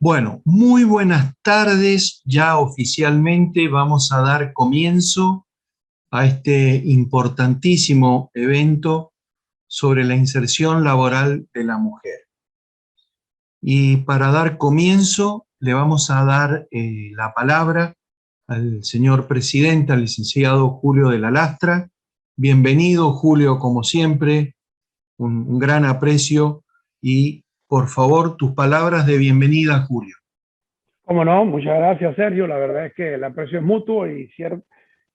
Bueno, muy buenas tardes. Ya oficialmente vamos a dar comienzo a este importantísimo evento sobre la inserción laboral de la mujer. Y para dar comienzo, le vamos a dar la palabra al señor presidente, al licenciado Julio de la Lastra. Bienvenido, Julio, como siempre, un gran aprecio y, por favor, tus palabras de bienvenida, Julio. Cómo no, muchas gracias, Sergio. La verdad es que el aprecio es mutuo y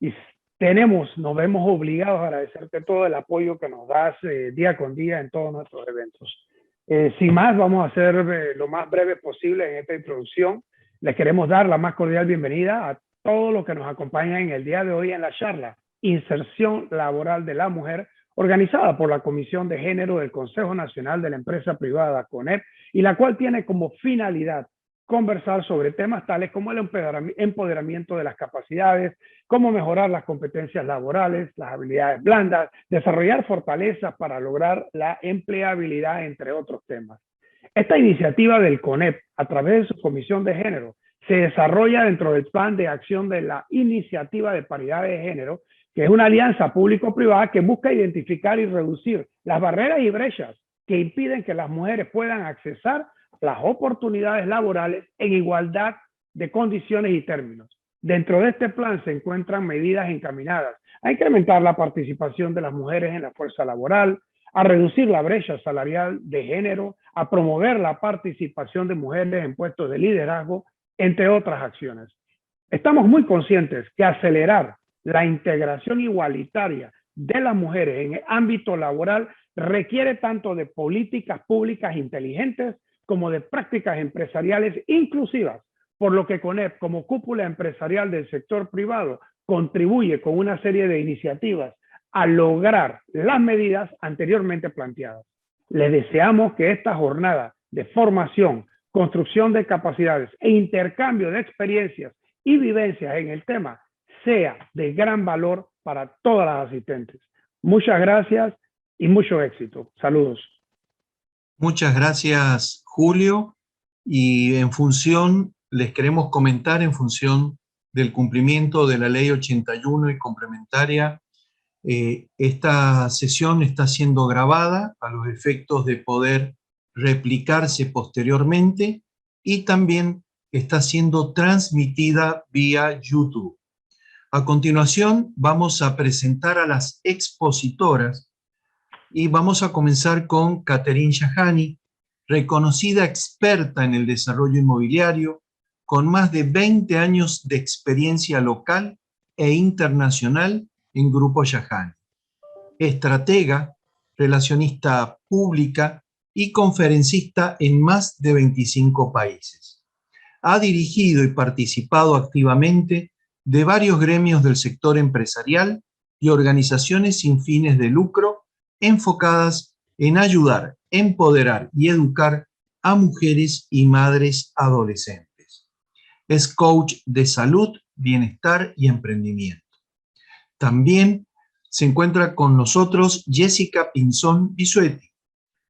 nos vemos obligados a agradecerte todo el apoyo que nos das día con día en todos nuestros eventos. Sin más, vamos a ser lo más breve posible en esta introducción. Les queremos dar la más cordial bienvenida a todos los que nos acompañan en el día de hoy en la charla Inserción Laboral de la Mujer, organizada por la Comisión de Género del Consejo Nacional de la Empresa Privada, CONEP, y la cual tiene como finalidad conversar sobre temas tales como el empoderamiento de las capacidades, cómo mejorar las competencias laborales, las habilidades blandas, desarrollar fortalezas para lograr la empleabilidad, entre otros temas. Esta iniciativa del CONEP, a través de su Comisión de Género, se desarrolla dentro del Plan de Acción de la Iniciativa de Paridad de Género, que es una alianza público-privada que busca identificar y reducir las barreras y brechas que impiden que las mujeres puedan accesar las oportunidades laborales en igualdad de condiciones y términos. Dentro de este plan se encuentran medidas encaminadas a incrementar la participación de las mujeres en la fuerza laboral, a reducir la brecha salarial de género, a promover la participación de mujeres en puestos de liderazgo, entre otras acciones. Estamos muy conscientes que acelerar la integración igualitaria de las mujeres en el ámbito laboral requiere tanto de políticas públicas inteligentes como de prácticas empresariales inclusivas, por lo que CONEP, como cúpula empresarial del sector privado, contribuye con una serie de iniciativas a lograr las medidas anteriormente planteadas. Les deseamos que esta jornada de formación, construcción de capacidades e intercambio de experiencias y vivencias en el tema sea de gran valor para todas las asistentes. Muchas gracias y mucho éxito. Saludos. Muchas gracias, Julio. Y les queremos comentar en función del cumplimiento de la Ley 81 y complementaria, esta sesión está siendo grabada a los efectos de poder replicarse posteriormente y también está siendo transmitida vía YouTube. A continuación, vamos a presentar a las expositoras y vamos a comenzar con Catherine Shahani, reconocida experta en el desarrollo inmobiliario, con más de 20 años de experiencia local e internacional en Grupo Shahani. Estratega, relacionista pública y conferencista en más de 25 países. Ha dirigido y participado activamente de varios gremios del sector empresarial y organizaciones sin fines de lucro enfocadas en ayudar, empoderar y educar a mujeres y madres adolescentes. Es coach de salud, bienestar y emprendimiento. También se encuentra con nosotros Jessica Pinzón Bisuetti,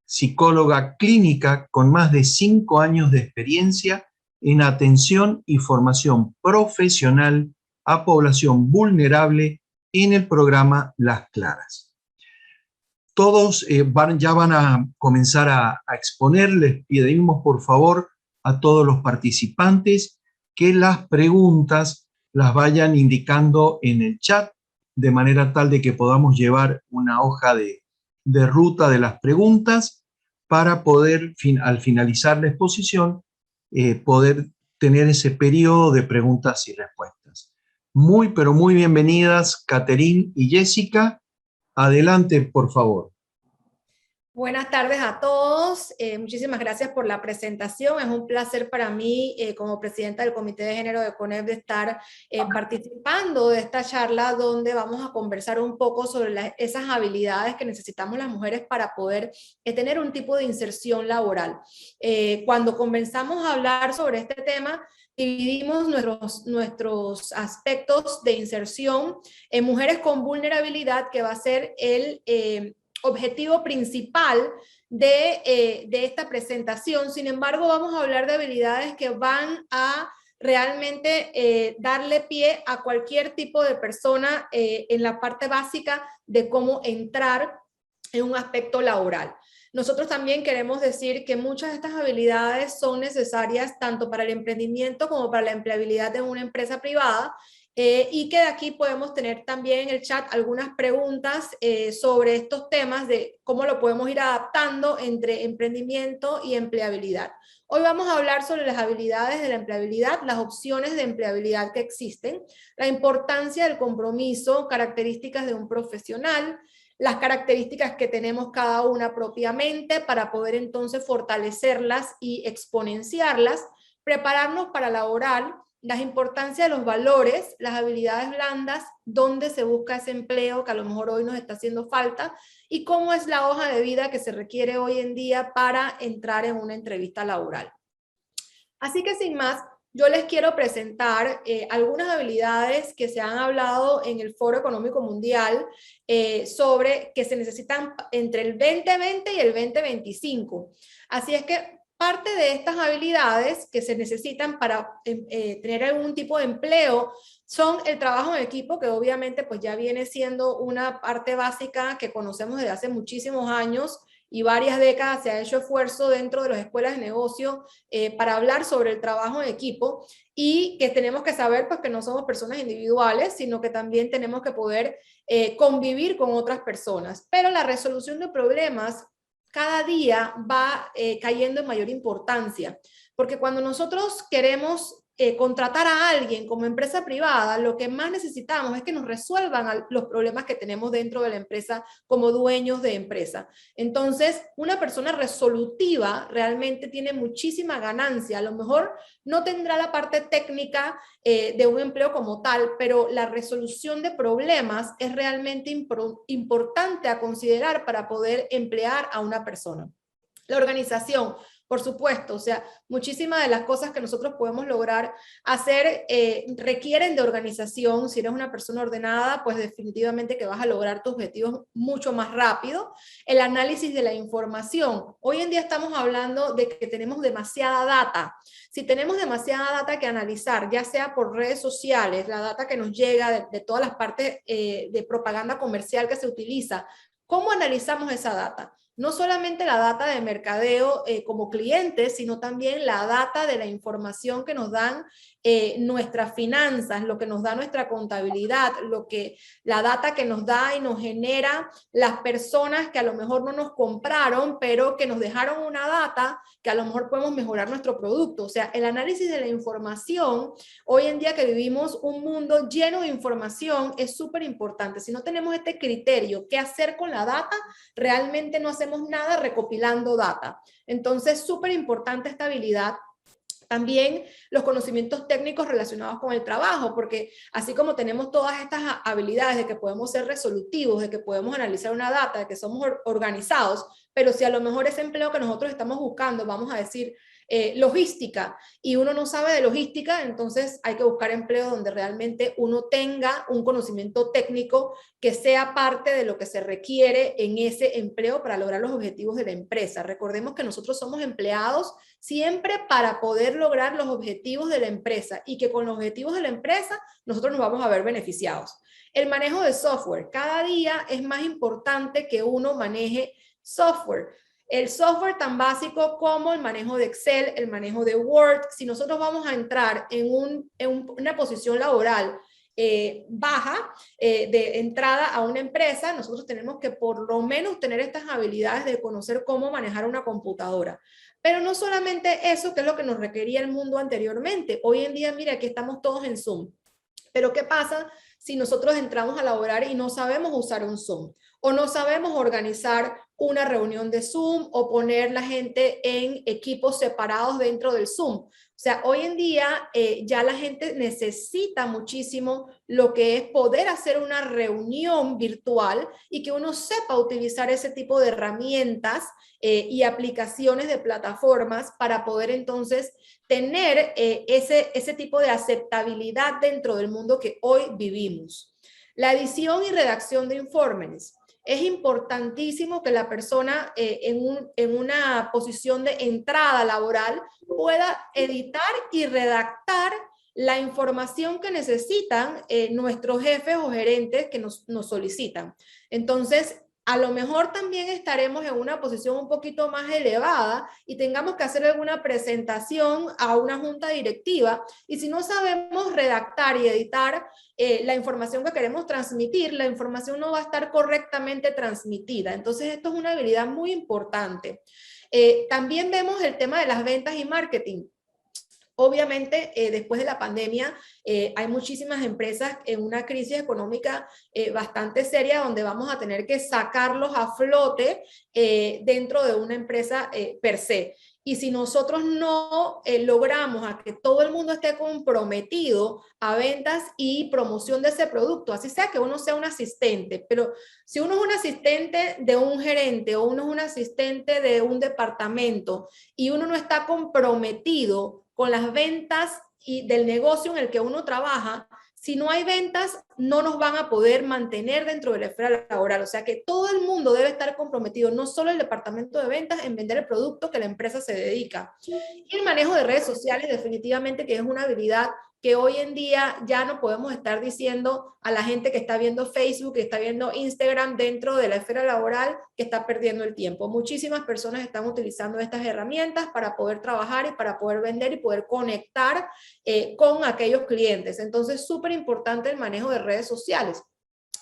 psicóloga clínica con más de 5 años de experiencia en atención y formación profesional a población vulnerable en el programa Las Claras. Todos ya van a comenzar a exponer. Les pedimos por favor a todos los participantes que las preguntas las vayan indicando en el chat, de manera tal de que podamos llevar una hoja de ruta de las preguntas para poder, al finalizar la exposición, poder tener ese periodo de preguntas y respuestas. Muy, pero muy bienvenidas, Catherine y Jessica. Adelante, por favor. Buenas tardes a todos. Muchísimas gracias por la presentación. Es un placer para mí, como presidenta del Comité de Género de CONEP, de estar participando de esta charla donde vamos a conversar un poco sobre esas habilidades que necesitamos las mujeres para poder tener un tipo de inserción laboral. Cuando comenzamos a hablar sobre este tema, dividimos nuestros aspectos de inserción en mujeres con vulnerabilidad, que va a ser el objetivo principal de esta presentación. Sin embargo, vamos a hablar de habilidades que van a realmente darle pie a cualquier tipo de persona en la parte básica de cómo entrar en un aspecto laboral. Nosotros también queremos decir que muchas de estas habilidades son necesarias tanto para el emprendimiento como para la empleabilidad de una empresa privada, y que de aquí podemos tener también en el chat algunas preguntas sobre estos temas de cómo lo podemos ir adaptando entre emprendimiento y empleabilidad. Hoy vamos a hablar sobre las habilidades de la empleabilidad, las opciones de empleabilidad que existen, la importancia del compromiso, características de un profesional, las características que tenemos cada una propiamente para poder entonces fortalecerlas y exponenciarlas, prepararnos para laboral, la importancia de los valores, las habilidades blandas, dónde se busca ese empleo que a lo mejor hoy nos está haciendo falta y cómo es la hoja de vida que se requiere hoy en día para entrar en una entrevista laboral. Así que sin más, yo les quiero presentar algunas habilidades que se han hablado en el Foro Económico Mundial sobre que se necesitan entre el 2020 y el 2025. Así es que parte de estas habilidades que se necesitan para tener algún tipo de empleo son el trabajo en equipo, que obviamente pues ya viene siendo una parte básica que conocemos desde hace muchísimos años y varias décadas. Se ha hecho esfuerzo dentro de las escuelas de negocio para hablar sobre el trabajo en equipo, y que tenemos que saber pues que no somos personas individuales, sino que también tenemos que poder convivir con otras personas. Pero la resolución de problemas cada día va cayendo en mayor importancia, porque cuando nosotros queremos contratar a alguien como empresa privada, lo que más necesitamos es que nos resuelvan los problemas que tenemos dentro de la empresa como dueños de empresa. Entonces, una persona resolutiva realmente tiene muchísima ganancia. A lo mejor no tendrá la parte técnica de un empleo como tal, pero la resolución de problemas es realmente importante a considerar para poder emplear a una persona. La organización, por supuesto, o sea, muchísimas de las cosas que nosotros podemos lograr hacer requieren de organización. Si eres una persona ordenada, pues definitivamente que vas a lograr tus objetivos mucho más rápido. El análisis de la información. Hoy en día estamos hablando de que tenemos demasiada data. Si tenemos demasiada data que analizar, ya sea por redes sociales, la data que nos llega de todas las partes de propaganda comercial que se utiliza, ¿cómo analizamos esa data? No solamente la data de mercadeo como clientes, sino también la data de la información que nos dan nuestras finanzas, lo que nos da nuestra contabilidad, la data que nos da y nos genera las personas que a lo mejor no nos compraron, pero que nos dejaron una data que a lo mejor podemos mejorar nuestro producto. O sea, el análisis de la información, hoy en día que vivimos un mundo lleno de información, es súper importante. Si no tenemos este criterio, ¿qué hacer con la data? Realmente no hacemos nada recopilando data. Entonces, súper importante esta habilidad. También los conocimientos técnicos relacionados con el trabajo, porque así como tenemos todas estas habilidades de que podemos ser resolutivos, de que podemos analizar una data, de que somos organizados, pero si a lo mejor ese empleo que nosotros estamos buscando, vamos a decir, logística, y uno no sabe de logística, entonces hay que buscar empleo donde realmente uno tenga un conocimiento técnico que sea parte de lo que se requiere en ese empleo para lograr los objetivos de la empresa. Recordemos que nosotros somos empleados siempre para poder lograr los objetivos de la empresa, y que con los objetivos de la empresa nosotros nos vamos a ver beneficiados. El manejo de software. Cada día es más importante que uno maneje software. El software tan básico como el manejo de Excel, el manejo de Word. Si nosotros vamos a entrar en una posición laboral baja de entrada a una empresa, nosotros tenemos que por lo menos tener estas habilidades de conocer cómo manejar una computadora. Pero no solamente eso, que es lo que nos requería el mundo anteriormente. Hoy en día, mira, aquí estamos todos en Zoom. Pero ¿qué pasa si nosotros entramos a laborar y no sabemos usar un Zoom? O no sabemos organizar una reunión de Zoom o poner la gente en equipos separados dentro del Zoom. O sea, hoy en día ya la gente necesita muchísimo lo que es poder hacer una reunión virtual y que uno sepa utilizar ese tipo de herramientas y aplicaciones de plataformas para poder entonces tener ese tipo de aceptabilidad dentro del mundo que hoy vivimos. La edición y redacción de informes. es importantísimo que la persona en una posición de entrada laboral pueda editar y redactar la información que necesitan nuestros jefes o gerentes que nos solicitan. Entonces, a lo mejor también estaremos en una posición un poquito más elevada y tengamos que hacer alguna presentación a una junta directiva, y si no sabemos redactar y editar la información que queremos transmitir, la información no va a estar correctamente transmitida. Entonces esto es una habilidad muy importante. También vemos el tema de las ventas y marketing. Obviamente, después de la pandemia, hay muchísimas empresas en una crisis económica bastante seria, donde vamos a tener que sacarlos a flote dentro de una empresa per se. Y si nosotros no logramos a que todo el mundo esté comprometido a ventas y promoción de ese producto, así sea que uno sea un asistente, pero si uno es un asistente de un gerente o uno es un asistente de un departamento y uno no está comprometido con las ventas y del negocio en el que uno trabaja, si no hay ventas, no nos van a poder mantener dentro de la esfera laboral. O sea que todo el mundo debe estar comprometido, no solo el departamento de ventas, en vender el producto que la empresa se dedica. Y el manejo de redes sociales, definitivamente que es una habilidad que hoy en día ya no podemos estar diciendo a la gente que está viendo Facebook, que está viendo Instagram dentro de la esfera laboral, que está perdiendo el tiempo. Muchísimas personas están utilizando estas herramientas para poder trabajar y para poder vender y poder conectar con aquellos clientes. Entonces, súper importante el manejo de redes sociales.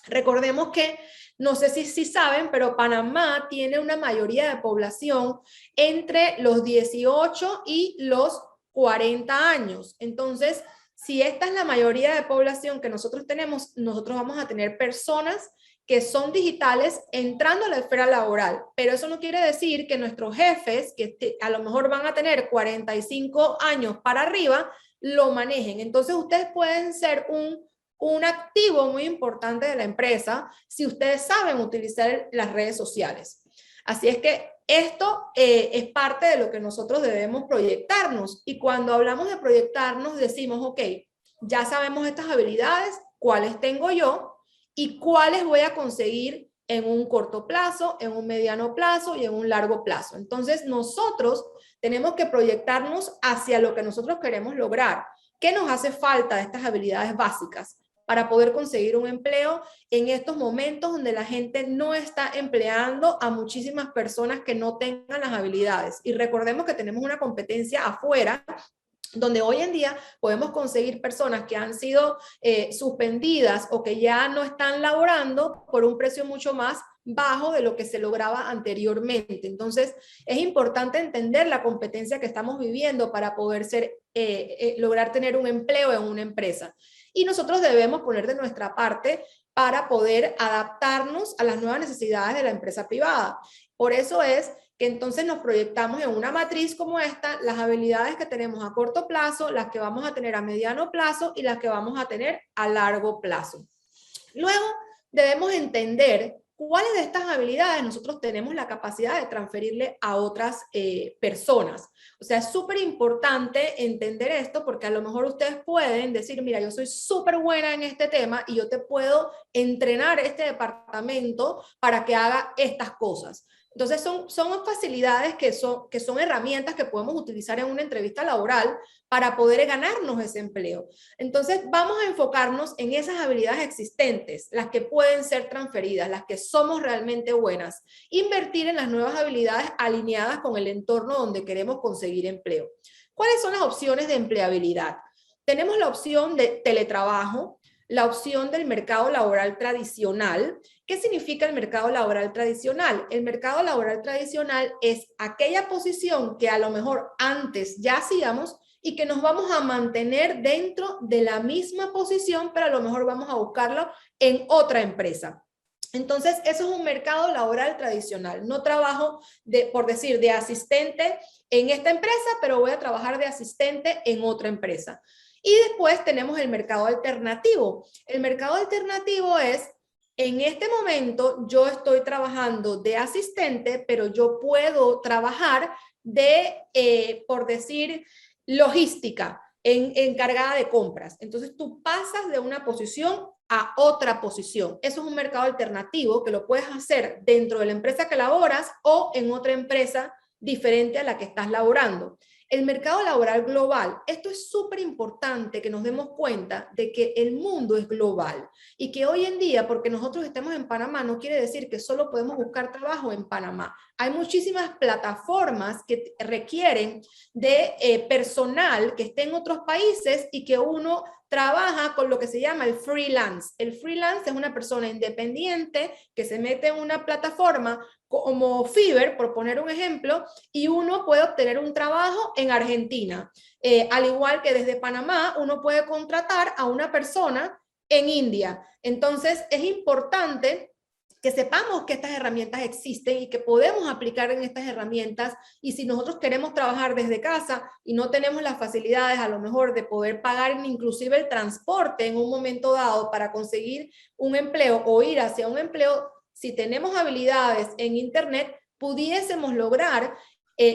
Recordemos que, no sé si saben, pero Panamá tiene una mayoría de población entre los 18 y los 40 años. Entonces, si esta es la mayoría de población que nosotros tenemos, nosotros vamos a tener personas que son digitales entrando a la esfera laboral, pero eso no quiere decir que nuestros jefes, que a lo mejor van a tener 45 años para arriba, lo manejen. Entonces ustedes pueden ser un activo muy importante de la empresa si ustedes saben utilizar las redes sociales. Así es que esto es parte de lo que nosotros debemos proyectarnos, y cuando hablamos de proyectarnos decimos, ok, ya sabemos estas habilidades, cuáles tengo yo y cuáles voy a conseguir en un corto plazo, en un mediano plazo y en un largo plazo. Entonces nosotros tenemos que proyectarnos hacia lo que nosotros queremos lograr. ¿Qué nos hace falta de estas habilidades básicas para poder conseguir un empleo en estos momentos donde la gente no está empleando a muchísimas personas que no tengan las habilidades? Y recordemos que tenemos una competencia afuera, donde hoy en día podemos conseguir personas que han sido suspendidas o que ya no están laborando por un precio mucho más bajo de lo que se lograba anteriormente. Entonces, es importante entender la competencia que estamos viviendo para poder lograr tener un empleo en una empresa. Y nosotros debemos poner de nuestra parte para poder adaptarnos a las nuevas necesidades de la empresa privada. Por eso es que entonces nos proyectamos en una matriz como esta, las habilidades que tenemos a corto plazo, las que vamos a tener a mediano plazo y las que vamos a tener a largo plazo. Luego debemos entender cuáles de estas habilidades nosotros tenemos la capacidad de transferirle a otras personas. O sea, es súper importante entender esto, porque a lo mejor ustedes pueden decir, mira, yo soy súper buena en este tema y yo te puedo entrenar este departamento para que haga estas cosas. Entonces son facilidades que son herramientas que podemos utilizar en una entrevista laboral para poder ganarnos ese empleo. Entonces vamos a enfocarnos en esas habilidades existentes, las que pueden ser transferidas, las que somos realmente buenas. Invertir en las nuevas habilidades alineadas con el entorno donde queremos conseguir empleo. ¿Cuáles son las opciones de empleabilidad? Tenemos la opción de teletrabajo, la opción del mercado laboral tradicional. ¿Qué significa el mercado laboral tradicional? El mercado laboral tradicional es aquella posición que a lo mejor antes ya hacíamos y que nos vamos a mantener dentro de la misma posición, pero a lo mejor vamos a buscarlo en otra empresa. Entonces, eso es un mercado laboral tradicional. No trabajo, por decir, de asistente en esta empresa, pero voy a trabajar de asistente en otra empresa. Y después tenemos el mercado alternativo. El mercado alternativo es, en este momento yo estoy trabajando de asistente, pero yo puedo trabajar de, por decir, logística. encargada de compras. Entonces tú pasas de una posición a otra posición. Eso es un mercado alternativo que lo puedes hacer dentro de la empresa que laboras o en otra empresa diferente a la que estás laborando. El mercado laboral global, esto es súper importante que nos demos cuenta de que el mundo es global y que hoy en día, porque nosotros estemos en Panamá, no quiere decir que solo podemos buscar trabajo en Panamá. Hay muchísimas plataformas que requieren de personal que esté en otros países y que uno trabaja con lo que se llama el freelance. El freelance es una persona independiente que se mete en una plataforma como Fiverr, por poner un ejemplo, y uno puede obtener un trabajo en Argentina. Al igual que desde Panamá, uno puede contratar a una persona en India. Entonces, es importante que sepamos que estas herramientas existen y que podemos aplicar en estas herramientas, y si nosotros queremos trabajar desde casa y no tenemos las facilidades a lo mejor de poder pagar inclusive el transporte en un momento dado para conseguir un empleo o ir hacia un empleo, si tenemos habilidades en internet, pudiésemos lograr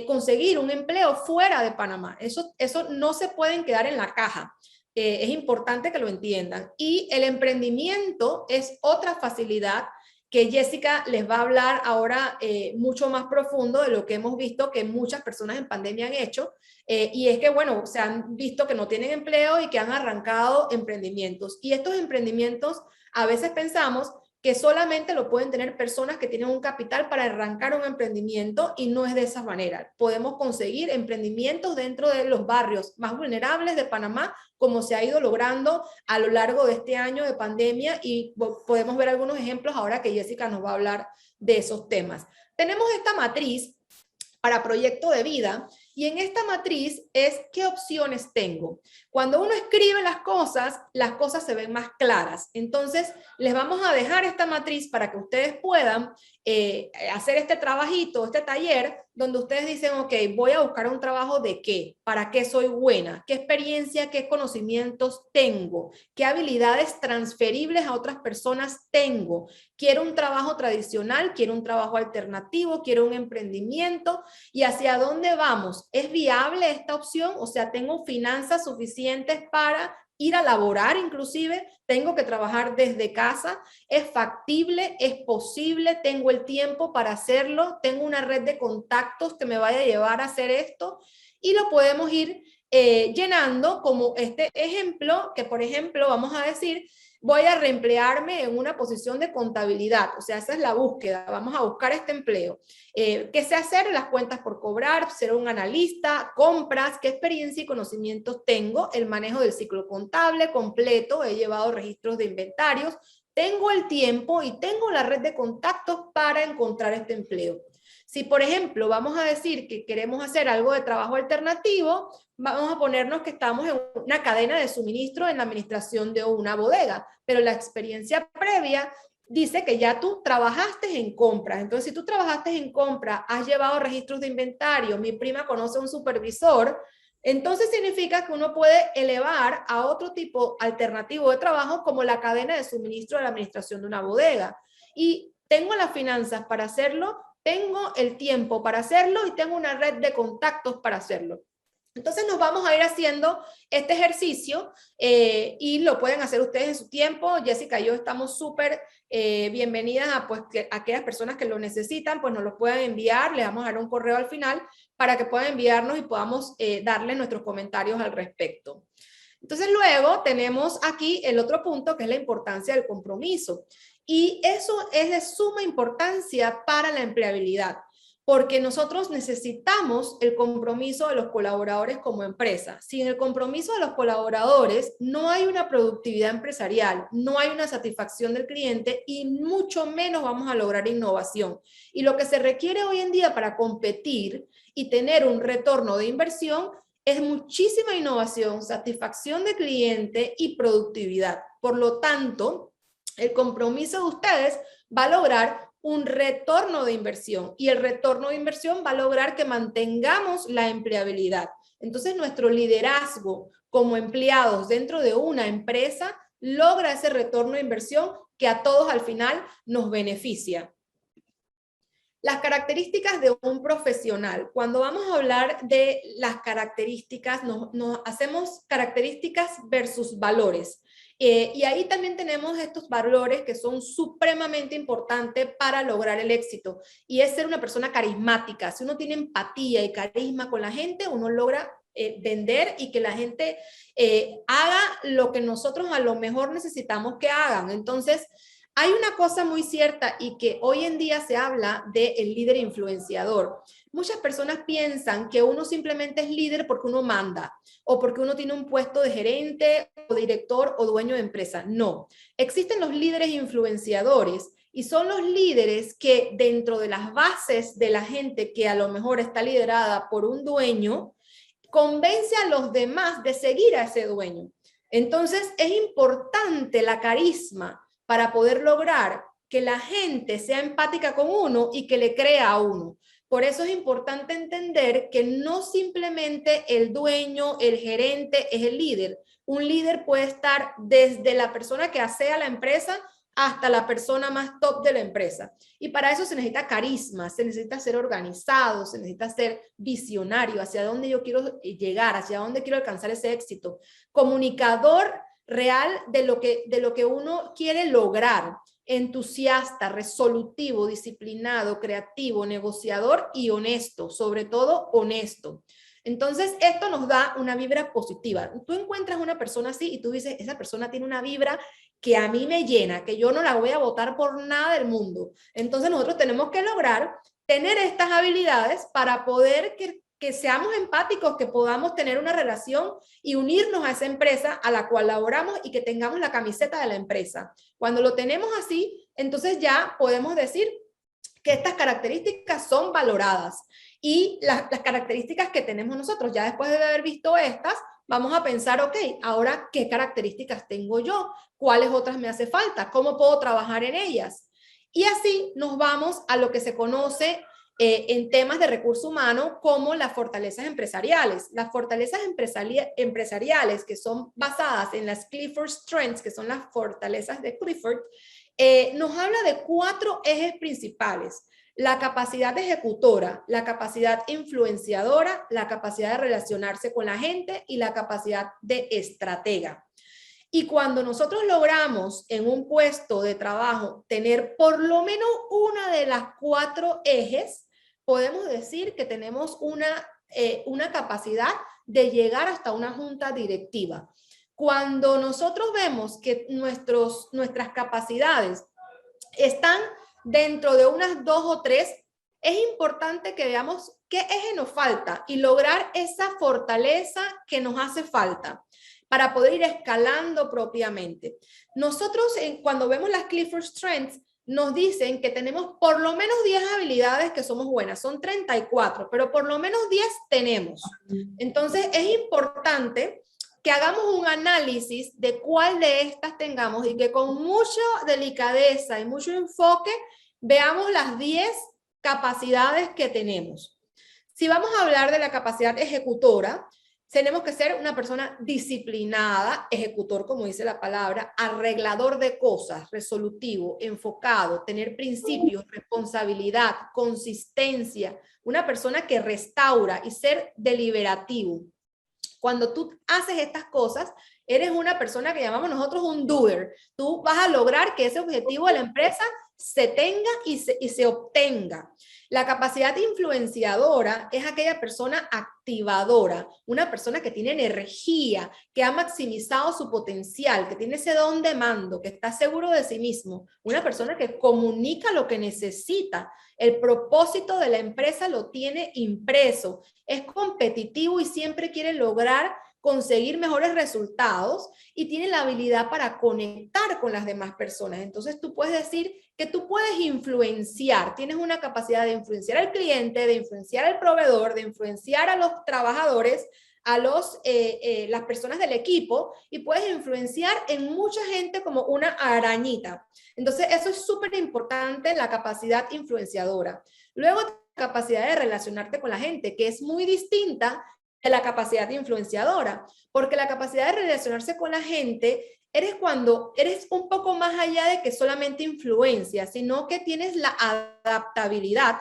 conseguir un empleo fuera de Panamá. Eso no se pueden quedar en la caja. Es importante que lo entiendan. Y el emprendimiento es otra facilidad que Jessica les va a hablar ahora mucho más profundo de lo que hemos visto que muchas personas en pandemia han hecho, y es que, bueno, se han visto que no tienen empleo y que han arrancado emprendimientos. Y estos emprendimientos, a veces pensamos que solamente lo pueden tener personas que tienen un capital para arrancar un emprendimiento, y no es de esa manera. Podemos conseguir emprendimientos dentro de los barrios más vulnerables de Panamá, como se ha ido logrando a lo largo de este año de pandemia, y podemos ver algunos ejemplos ahora que Jessica nos va a hablar de esos temas. Tenemos esta matriz para proyecto de vida, y en esta matriz es qué opciones tengo. Cuando uno escribe las cosas se ven más claras. Entonces, les vamos a dejar esta matriz para que ustedes puedan hacer este trabajito, este taller, donde ustedes dicen, ok, voy a buscar un trabajo de qué, para qué soy buena, qué experiencia, qué conocimientos tengo, qué habilidades transferibles a otras personas tengo. Quiero un trabajo tradicional, quiero un trabajo alternativo, quiero un emprendimiento, y hacia dónde vamos. ¿Es viable esta opción? O sea, ¿tengo finanzas suficientes para ir a laborar inclusive? ¿Tengo que trabajar desde casa? ¿Es factible? ¿Es posible? ¿Tengo el tiempo para hacerlo? ¿Tengo una red de contactos que me vaya a llevar a hacer esto? Y lo podemos ir llenando como este ejemplo, que por ejemplo vamos a decir, voy a reemplearme en una posición de contabilidad. O sea, esa es la búsqueda. Vamos a buscar este empleo. ¿Qué sé hacer? Las cuentas por cobrar, ser un analista, compras, qué experiencia y conocimientos tengo, el manejo del ciclo contable completo, he llevado registros de inventarios, tengo el tiempo y tengo la red de contactos para encontrar este empleo. Si, por ejemplo, vamos a decir que queremos hacer algo de trabajo alternativo, vamos a ponernos que estamos en una cadena de suministro en la administración de una bodega, pero la experiencia previa dice que ya tú trabajaste en compras. Entonces, si tú trabajaste en compras, has llevado registros de inventario, mi prima conoce a un supervisor, entonces significa que uno puede elevar a otro tipo alternativo de trabajo como la cadena de suministro de la administración de una bodega. Y tengo las finanzas para hacerlo, tengo el tiempo para hacerlo y tengo una red de contactos para hacerlo. Entonces nos vamos a ir haciendo este ejercicio y lo pueden hacer ustedes en su tiempo. Jessica y yo estamos súper bienvenidas a pues, que aquellas personas que lo necesitan, pues nos lo puedan enviar. Les vamos a dar un correo al final para que puedan enviarnos y podamos darle nuestros comentarios al respecto. Entonces luego tenemos aquí el otro punto, que es la importancia del compromiso. Y eso es de suma importancia para la empleabilidad, porque nosotros necesitamos el compromiso de los colaboradores como empresa. Sin el compromiso de los colaboradores no hay una productividad empresarial, no hay una satisfacción del cliente y mucho menos vamos a lograr innovación. Y lo que se requiere hoy en día para competir y tener un retorno de inversión es muchísima innovación, satisfacción de cliente y productividad. Por lo tanto, el compromiso de ustedes va a lograr un retorno de inversión, y el retorno de inversión va a lograr que mantengamos la empleabilidad. Entonces, nuestro liderazgo como empleados dentro de una empresa logra ese retorno de inversión que a todos al final nos beneficia. Las características de un profesional. Cuando vamos a hablar de las características, nos hacemos características versus valores. Y ahí también tenemos estos valores que son supremamente importantes para lograr el éxito. Y es ser una persona carismática. Si uno tiene empatía y carisma con la gente, uno logra vender y que la gente haga lo que nosotros a lo mejor necesitamos que hagan. Entonces, hay una cosa muy cierta y que hoy en día se habla del líder influenciador. Muchas personas piensan que uno simplemente es líder porque uno manda o porque uno tiene un puesto de gerente o director o dueño de empresa. No, existen los líderes influenciadores y son los líderes que dentro de las bases de la gente que a lo mejor está liderada por un dueño, convence a los demás de seguir a ese dueño. Entonces es importante la carisma para poder lograr que la gente sea empática con uno y que le crea a uno. Por eso es importante entender que no simplemente el dueño, el gerente es el líder. Un líder puede estar desde la persona que asea la empresa hasta la persona más top de la empresa. Y para eso se necesita carisma, se necesita ser organizado, se necesita ser visionario, hacia dónde yo quiero llegar, hacia dónde quiero alcanzar ese éxito. Comunicador real de lo que uno quiere lograr, entusiasta, resolutivo, disciplinado, creativo, negociador y honesto, sobre todo honesto. Entonces, esto nos da una vibra positiva. Tú encuentras una persona así y tú dices, esa persona tiene una vibra que a mí me llena, que yo no la voy a votar por nada del mundo. Entonces, nosotros tenemos que lograr tener estas habilidades para poder que seamos empáticos, que podamos tener una relación y unirnos a esa empresa a la cual laboramos y que tengamos la camiseta de la empresa. Cuando lo tenemos así, entonces ya podemos decir que estas características son valoradas. Y las características que tenemos nosotros, ya después de haber visto estas, vamos a pensar, ok, ahora, ¿qué características tengo yo? ¿Cuáles otras me hace falta? ¿Cómo puedo trabajar en ellas? Y así nos vamos a lo que se conoce en temas de recurso humano como las fortalezas empresariales. Las fortalezas empresariales que son basadas en las Clifford Strengths, que son las fortalezas de Clifford, nos habla de 4 ejes principales: la capacidad ejecutora, la capacidad influenciadora, la capacidad de relacionarse con la gente y la capacidad de estratega. Y cuando nosotros logramos en un puesto de trabajo tener por lo menos una de las 4 ejes, podemos decir que tenemos una capacidad de llegar hasta una junta directiva. Cuando nosotros vemos que nuestras capacidades están dentro de unas 2 o 3, es importante que veamos qué eje nos falta y lograr esa fortaleza que nos hace falta para poder ir escalando propiamente. Nosotros, cuando vemos las Clifford Strengths, nos dicen que tenemos por lo menos 10 habilidades que somos buenas. Son 34, pero por lo menos 10 tenemos. Entonces, es importante que hagamos un análisis de cuál de estas tengamos y que con mucha delicadeza y mucho enfoque veamos las 10 capacidades que tenemos. Si vamos a hablar de la capacidad ejecutora, tenemos que ser una persona disciplinada, ejecutor, como dice la palabra, arreglador de cosas, resolutivo, enfocado, tener principios, responsabilidad, consistencia, una persona que restaura y ser deliberativo. Cuando tú haces estas cosas, eres una persona que llamamos nosotros un doer. Tú vas a lograr que ese objetivo de la empresa se tenga y se obtenga. La capacidad influenciadora es aquella persona activadora, una persona que tiene energía, que ha maximizado su potencial, que tiene ese don de mando, que está seguro de sí mismo, una persona que comunica lo que necesita. El propósito de la empresa lo tiene impreso, es competitivo y siempre quiere lograr conseguir mejores resultados y tiene la habilidad para conectar con las demás personas. Entonces tú puedes decir que tú puedes influenciar, tienes una capacidad de influenciar al cliente, de influenciar al proveedor, de influenciar a los trabajadores, a las personas del equipo, y puedes influenciar en mucha gente como una arañita. Entonces eso es súper importante, la capacidad influenciadora. Luego, la capacidad de relacionarte con la gente, que es muy distinta de la capacidad influenciadora, porque la capacidad de relacionarse con la gente eres cuando eres un poco más allá de que solamente influencia, sino que tienes la adaptabilidad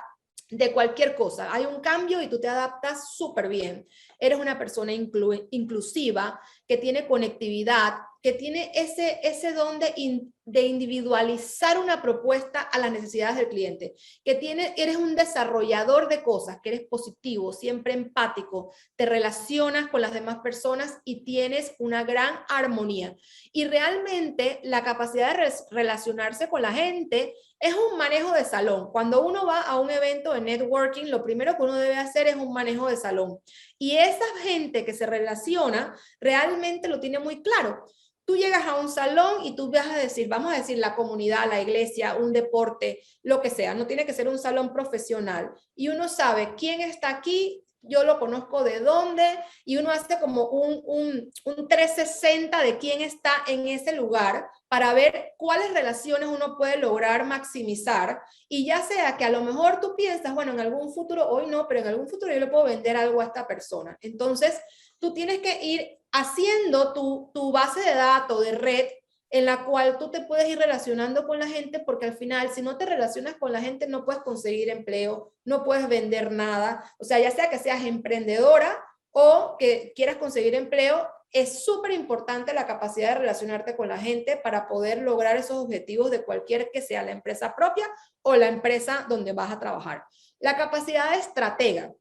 de cualquier cosa. Hay un cambio y tú te adaptas súper bien. Eres una persona inclusiva, que tiene conectividad, que tiene ese don de individualizar una propuesta a las necesidades del cliente, que eres un desarrollador de cosas, que eres positivo, siempre empático, te relacionas con las demás personas y tienes una gran armonía. Y realmente la capacidad de relacionarse con la gente es un manejo de salón. Cuando uno va a un evento de networking, lo primero que uno debe hacer es un manejo de salón. Y esa gente que se relaciona realmente lo tiene muy claro. Tú llegas a un salón y tú vas a decir, vamos a decir, la comunidad, la iglesia, un deporte, lo que sea. No tiene que ser un salón profesional. Y uno sabe quién está aquí, yo lo conozco de dónde, y uno hace como un 360 de quién está en ese lugar para ver cuáles relaciones uno puede lograr maximizar, y ya sea que a lo mejor tú piensas, bueno, en algún futuro, hoy no, pero en algún futuro yo le puedo vender algo a esta persona. Entonces, tú tienes que ir haciendo tu base de datos, de red, en la cual tú te puedes ir relacionando con la gente, porque al final, si no te relacionas con la gente, no puedes conseguir empleo, no puedes vender nada. O sea, ya sea que seas emprendedora o que quieras conseguir empleo, es súper importante la capacidad de relacionarte con la gente para poder lograr esos objetivos de cualquier que sea la empresa propia o la empresa donde vas a trabajar. La capacidad de estratega.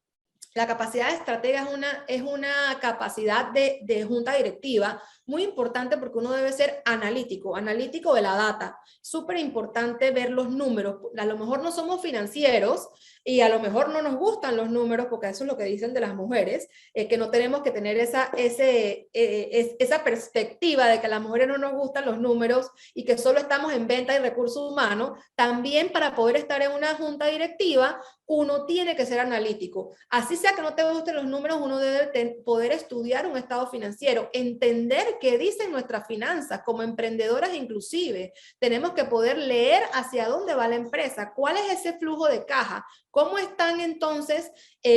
La capacidad de estratega es una capacidad de junta directiva muy importante, porque uno debe ser analítico de la data. Súper importante ver los números. A lo mejor no somos financieros y a lo mejor no nos gustan los números, porque eso es lo que dicen de las mujeres, que no tenemos que tener esa perspectiva de que a las mujeres no nos gustan los números y que solo estamos en venta y recursos humanos. También, para poder estar en una junta directiva, uno tiene que ser analítico. Así sea que no te gusten los números, uno debe poder estudiar un estado financiero, entender qué dicen nuestras finanzas como emprendedoras inclusive. Tenemos que poder leer hacia dónde va la empresa, cuál es ese flujo de caja, cómo están entonces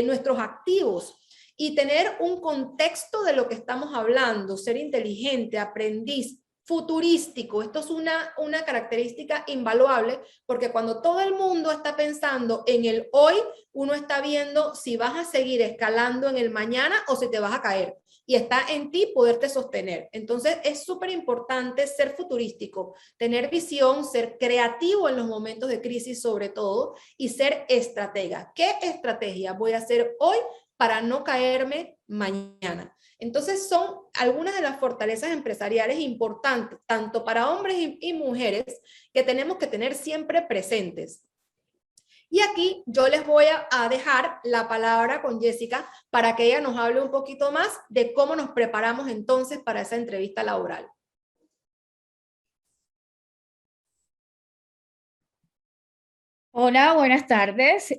nuestros activos, y tener un contexto de lo que estamos hablando, ser inteligente, aprendiz, futurístico. Esto es una característica invaluable, porque cuando todo el mundo está pensando en el hoy, uno está viendo si vas a seguir escalando en el mañana o si te vas a caer, y está en ti poderte sostener. Entonces es súper importante ser futurístico, tener visión, ser creativo en los momentos de crisis sobre todo, y ser estratega. ¿Qué estrategia voy a hacer hoy para no caerme mañana? Entonces son algunas de las fortalezas empresariales importantes, tanto para hombres y mujeres, que tenemos que tener siempre presentes. Y aquí yo les voy a dejar la palabra con Jessica para que ella nos hable un poquito más de cómo nos preparamos entonces para esa entrevista laboral. Hola, buenas tardes.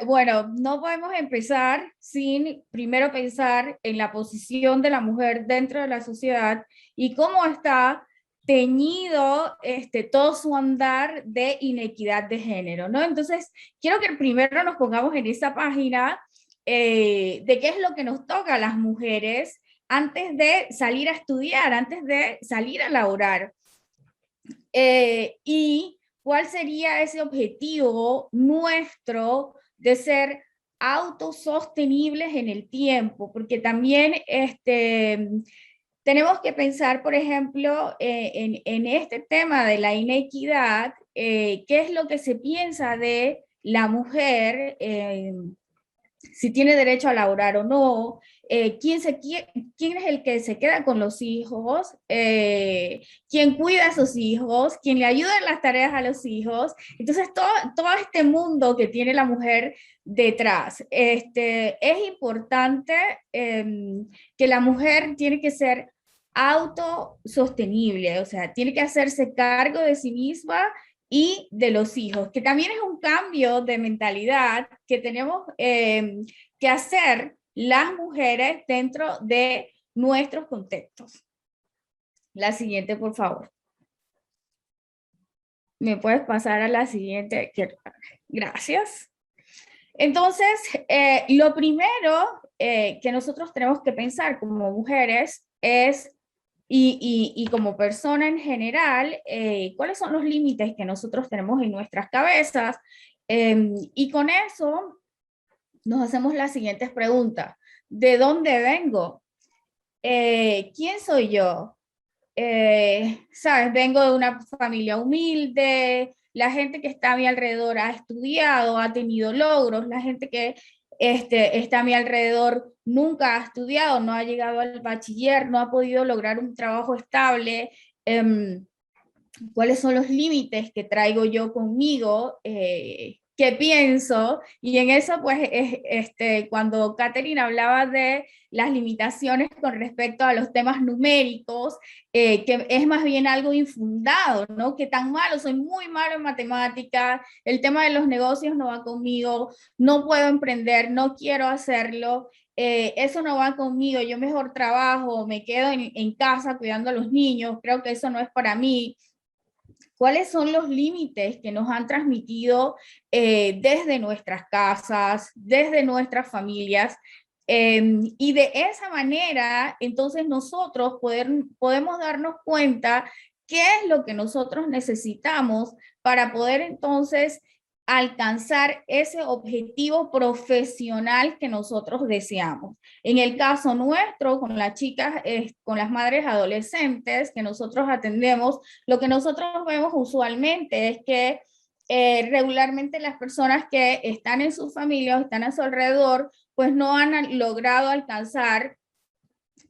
Bueno, no podemos empezar sin primero pensar en la posición de la mujer dentro de la sociedad y cómo está teñido todo su andar de inequidad de género, ¿no? Entonces, quiero que primero nos pongamos en esa página de qué es lo que nos toca a las mujeres antes de salir a estudiar, antes de salir a laborar. Y ¿cuál sería ese objetivo nuestro de ser autosostenibles en el tiempo? Porque también tenemos que pensar, por ejemplo, en este tema de la inequidad, qué es lo que se piensa de la mujer, si tiene derecho a laborar o no, quién es el que se queda con los hijos, quién cuida a sus hijos, quién le ayuda en las tareas a los hijos. Entonces, todo este mundo que tiene la mujer detrás. Es importante que la mujer tiene que ser autosostenible, o sea, tiene que hacerse cargo de sí misma y de los hijos, que también es un cambio de mentalidad que tenemos que hacer las mujeres dentro de nuestros contextos. La siguiente, por favor. ¿Me puedes pasar a la siguiente? Gracias. Entonces, lo primero que nosotros tenemos que pensar como mujeres es, y como persona en general, cuáles son los límites que nosotros tenemos en nuestras cabezas Y con eso nos hacemos las siguientes preguntas. ¿De dónde vengo? ¿Quién soy yo? ¿Sabes? Vengo de una familia humilde, la gente que está a mi alrededor ha estudiado, ha tenido logros, la gente que está a mi alrededor nunca ha estudiado, no ha llegado al bachiller, no ha podido lograr un trabajo estable. ¿Cuáles son los límites que traigo yo conmigo? ¿Qué pienso? Y en eso, pues, cuando Catherine hablaba de las limitaciones con respecto a los temas numéricos, que es más bien algo infundado, ¿no? Que tan malo, soy muy malo en matemáticas, el tema de los negocios no va conmigo, no puedo emprender, no quiero hacerlo, eso no va conmigo, yo mejor trabajo, me quedo en casa cuidando a los niños, creo que eso no es para mí. ¿Cuáles son los límites que nos han transmitido desde nuestras casas, desde nuestras familias? Y de esa manera, entonces nosotros podemos darnos cuenta qué es lo que nosotros necesitamos para poder entonces alcanzar ese objetivo profesional que nosotros deseamos. En el caso nuestro, con las chicas, con las madres adolescentes que nosotros atendemos, lo que nosotros vemos usualmente es que regularmente las personas que están en su familia o están a su alrededor, pues no han logrado alcanzar,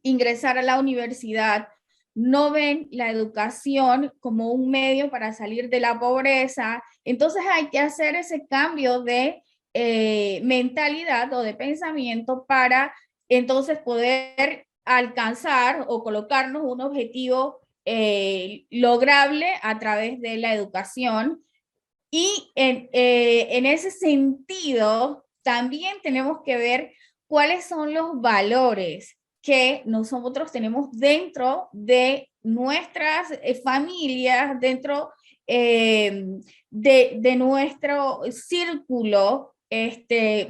ingresar a la universidad, no ven la educación como un medio para salir de la pobreza. Entonces hay que hacer ese cambio de mentalidad o de pensamiento para entonces poder alcanzar o colocarnos un objetivo lograble a través de la educación. Y en ese sentido, también tenemos que ver cuáles son los valores que nosotros tenemos dentro de nuestras familias, dentro de nuestro círculo,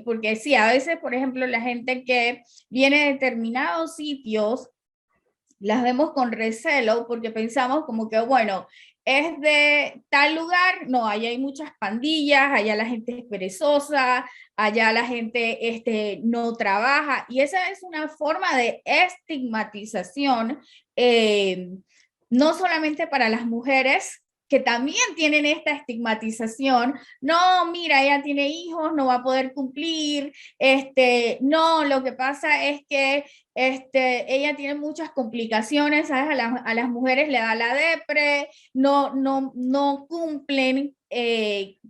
porque sí, a veces, por ejemplo, la gente que viene de determinados sitios, las vemos con recelo porque pensamos como que, bueno, es de tal lugar, no, allá hay muchas pandillas, allá la gente es perezosa, allá la gente no trabaja, y esa es una forma de estigmatización, no solamente para las mujeres, que también tienen esta estigmatización, no, mira, ella tiene hijos, no va a poder cumplir, no, lo que pasa es que ella tiene muchas complicaciones, ¿sabes? A las mujeres le da la depre, no cumplen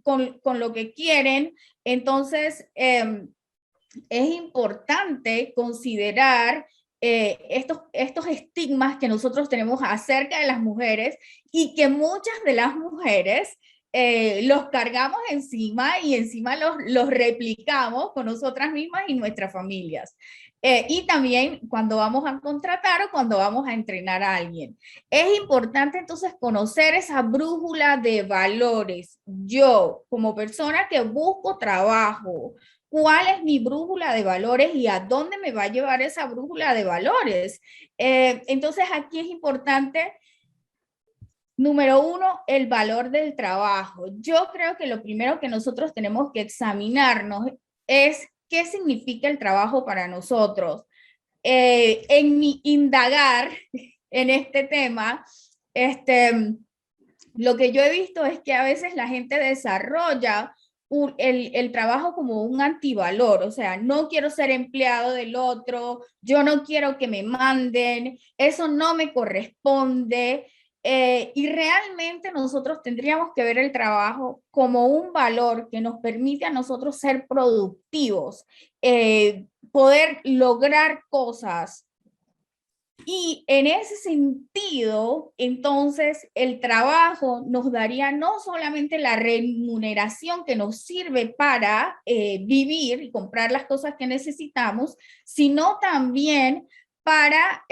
con lo que quieren. Entonces, es importante considerar estos estigmas que nosotros tenemos acerca de las mujeres y que muchas de las mujeres los cargamos encima y encima los replicamos con nosotras mismas y nuestras familias. Y también cuando vamos a contratar o cuando vamos a entrenar a alguien. Es importante entonces conocer esa brújula de valores. Yo, como persona que busco trabajo, ¿cuál es mi brújula de valores y a dónde me va a llevar esa brújula de valores? Entonces aquí es importante, número uno, el valor del trabajo. Yo creo que lo primero que nosotros tenemos que examinarnos es qué significa el trabajo para nosotros. En mi indagar en este tema, lo que yo he visto es que a veces la gente desarrolla el trabajo como un antivalor, o sea, no quiero ser empleado del otro, yo no quiero que me manden, eso no me corresponde. Y realmente nosotros tendríamos que ver el trabajo como un valor que nos permite a nosotros ser productivos, poder lograr cosas. Y en ese sentido, entonces, el trabajo nos daría no solamente la remuneración que nos sirve para vivir y comprar las cosas que necesitamos, sino también para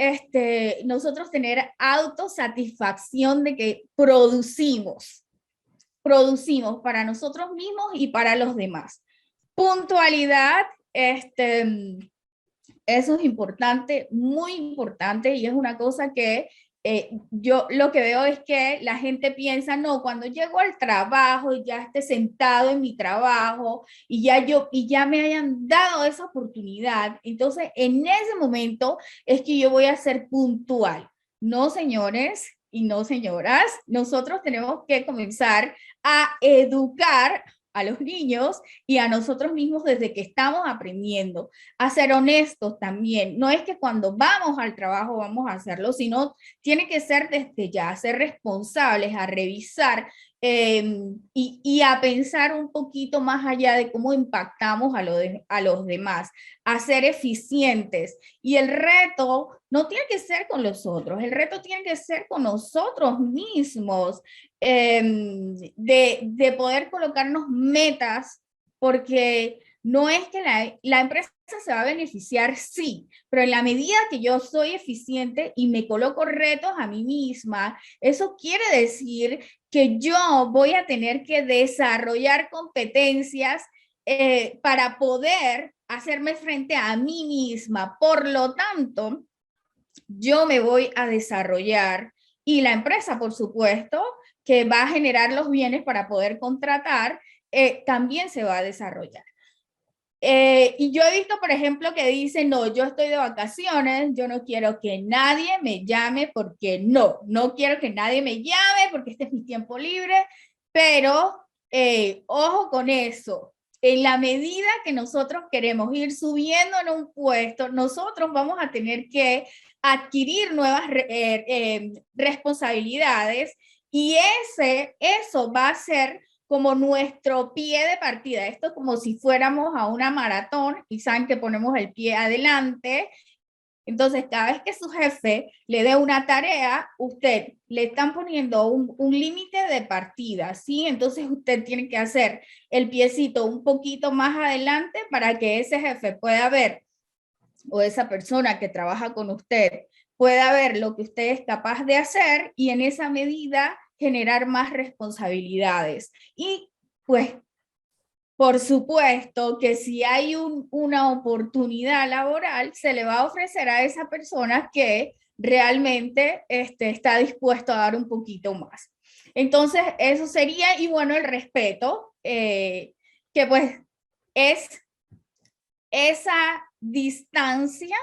nosotros tener autosatisfacción de que producimos para nosotros mismos y para los demás. Puntualidad, eso es importante, muy importante, y es una cosa que yo lo que veo es que la gente piensa, no, cuando llego al trabajo y ya esté sentado en mi trabajo y ya me hayan dado esa oportunidad, entonces en ese momento es que yo voy a ser puntual. No, señores y no, señoras, nosotros tenemos que comenzar a educar a los niños y a nosotros mismos desde que estamos aprendiendo, a ser honestos también. No es que cuando vamos al trabajo vamos a hacerlo, sino tiene que ser desde ya, ser responsables, a revisar y a pensar un poquito más allá de cómo impactamos a los demás, a ser eficientes. Y el reto no tiene que ser con los otros, el reto tiene que ser con nosotros mismos, de poder colocarnos metas, porque no es que la empresa se va a beneficiar, sí, pero en la medida que yo soy eficiente y me coloco retos a mí misma, eso quiere decir que yo voy a tener que desarrollar competencias para poder hacerme frente a mí misma. Por lo tanto, yo me voy a desarrollar y la empresa, por supuesto, que va a generar los bienes para poder contratar, también se va a desarrollar. Y yo he visto, por ejemplo, que dicen, no, yo estoy de vacaciones, yo no quiero que nadie me llame porque no quiero que nadie me llame porque este es mi tiempo libre, pero ojo con eso. En la medida que nosotros queremos ir subiendo en un puesto, nosotros vamos a tener que adquirir nuevas responsabilidades y eso va a ser como nuestro pie de partida. Esto es como si fuéramos a una maratón y saben que ponemos el pie adelante. Entonces, cada vez que su jefe le dé una tarea, usted le están poniendo un límite de partida, ¿sí? Entonces, usted tiene que hacer el piecito un poquito más adelante para que ese jefe pueda ver, o esa persona que trabaja con usted, pueda ver lo que usted es capaz de hacer y en esa medida generar más responsabilidades. Y pues, por supuesto que si hay una oportunidad laboral, se le va a ofrecer a esa persona que realmente está dispuesto a dar un poquito más. Entonces, eso sería, y bueno, el respeto, que pues es esa distancia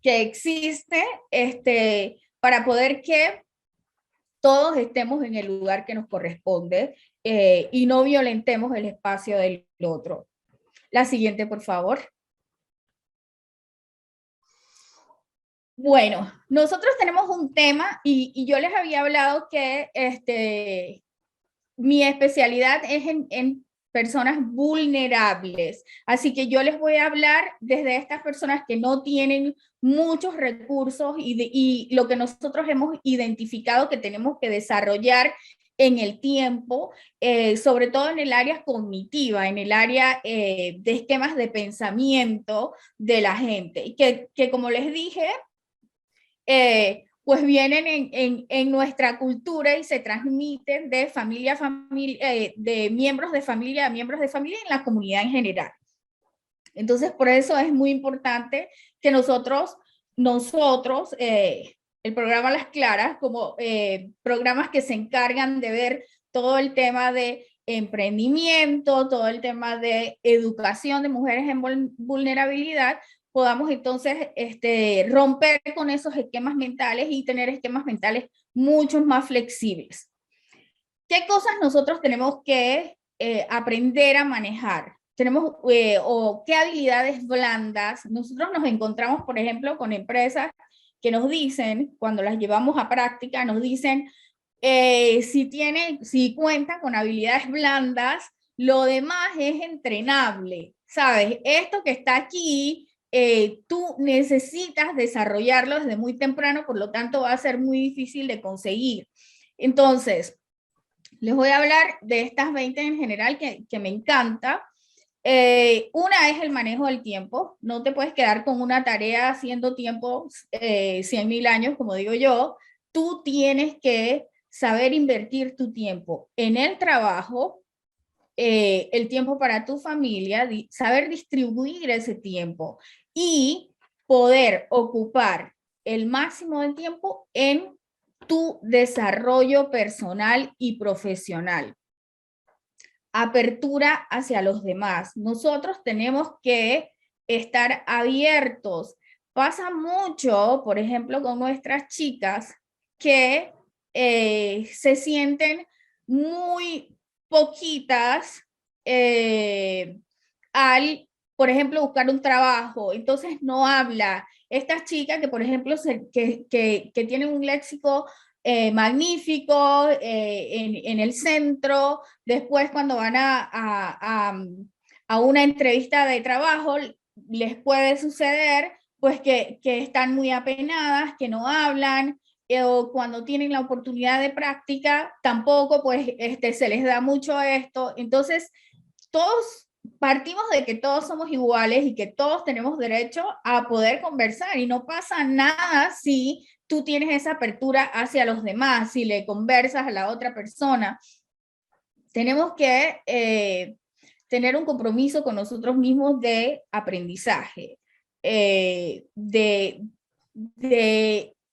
que existe para poder que todos estemos en el lugar que nos corresponde y no violentemos el espacio del otro. La siguiente, por favor. Bueno, nosotros tenemos un tema y yo les había hablado que mi especialidad es en personas vulnerables. Así que yo les voy a hablar desde estas personas que no tienen muchos recursos y lo que nosotros hemos identificado que tenemos que desarrollar en el tiempo, sobre todo en el área cognitiva, en el área de esquemas de pensamiento de la gente. Y que como les dije, pues vienen en nuestra cultura y se transmiten de familia a familia, de miembros de familia a miembros de familia en la comunidad en general. Entonces, por eso es muy importante que nosotros el programa Las Claras, como programas que se encargan de ver todo el tema de emprendimiento, todo el tema de educación de mujeres en vulnerabilidad, podamos entonces romper con esos esquemas mentales y tener esquemas mentales mucho más flexibles. ¿Qué cosas nosotros tenemos que aprender a manejar? O qué habilidades blandas. Nosotros nos encontramos, por ejemplo, con empresas que nos dicen, cuando las llevamos a práctica, nos dicen, si cuentan con habilidades blandas, lo demás es entrenable, ¿sabes? Esto que está aquí, tú necesitas desarrollarlo desde muy temprano, por lo tanto va a ser muy difícil de conseguir. Entonces, les voy a hablar de estas 20 en general que me encanta. Una es el manejo del tiempo. No te puedes quedar con una tarea haciendo tiempo 100.000 años, como digo yo. Tú tienes que saber invertir tu tiempo en el trabajo, el tiempo para tu familia, saber distribuir ese tiempo y poder ocupar el máximo de tiempo en tu desarrollo personal y profesional. Apertura hacia los demás. Nosotros tenemos que estar abiertos. Pasa mucho, por ejemplo, con nuestras chicas que se sienten muy poquitas al, por ejemplo, buscar un trabajo. Entonces no habla. Estas chicas que, por ejemplo, que tienen un léxico magnífico en el centro, después cuando van a una entrevista de trabajo, les puede suceder pues que están muy apenadas, que no hablan, o cuando tienen la oportunidad de práctica, tampoco pues se les da mucho esto. Entonces, todos partimos de que todos somos iguales y que todos tenemos derecho a poder conversar y no pasa nada si tú tienes esa apertura hacia los demás, si le conversas a la otra persona. Tenemos que tener un compromiso con nosotros mismos de aprendizaje, de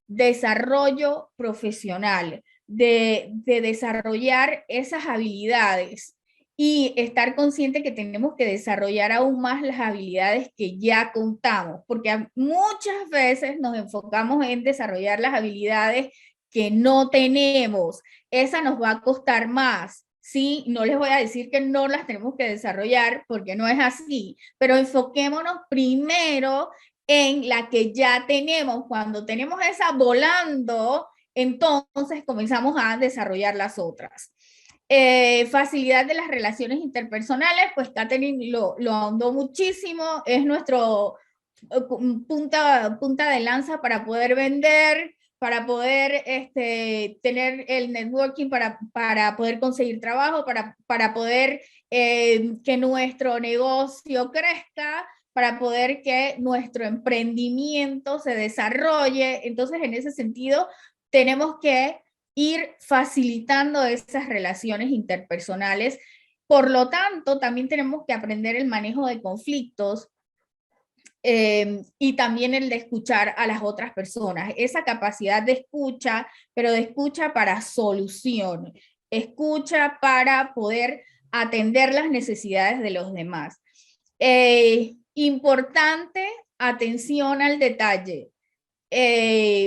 desarrollo profesional, de desarrollar esas habilidades y estar consciente que tenemos que desarrollar aún más las habilidades que ya contamos, porque muchas veces nos enfocamos en desarrollar las habilidades que no tenemos. Esa nos va a costar más. Sí, no les voy a decir que no las tenemos que desarrollar porque no es así, pero enfoquémonos primero en la que ya tenemos. Cuando tenemos esa volando, entonces comenzamos a desarrollar las otras. Facilidad de las relaciones interpersonales, pues Catherine lo ahondó muchísimo, es nuestro punta de lanza para poder vender, para poder tener el networking, para poder conseguir trabajo, para poder que nuestro negocio crezca, para poder que nuestro emprendimiento se desarrolle. Entonces, en ese sentido, tenemos que ir facilitando esas relaciones interpersonales. Por lo tanto, también tenemos que aprender el manejo de conflictos y también el de escuchar a las otras personas. Esa capacidad de escucha, pero de escucha para solución. Escucha para poder atender las necesidades de los demás. Importante, atención al detalle.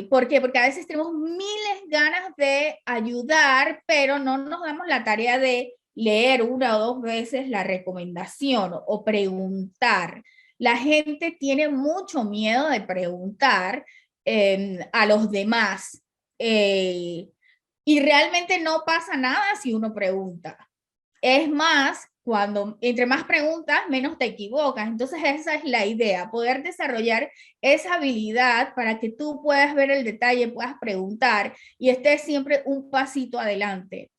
¿Por qué? Porque a veces tenemos miles ganas de ayudar, pero no nos damos la tarea de leer una o dos veces la recomendación o preguntar. La gente tiene mucho miedo de preguntar a los demás y realmente no pasa nada si uno pregunta. Es más, cuando entre más preguntas, menos te equivocas. Entonces esa es la idea, poder desarrollar esa habilidad para que tú puedas ver el detalle, puedas preguntar y estés siempre un pasito adelante.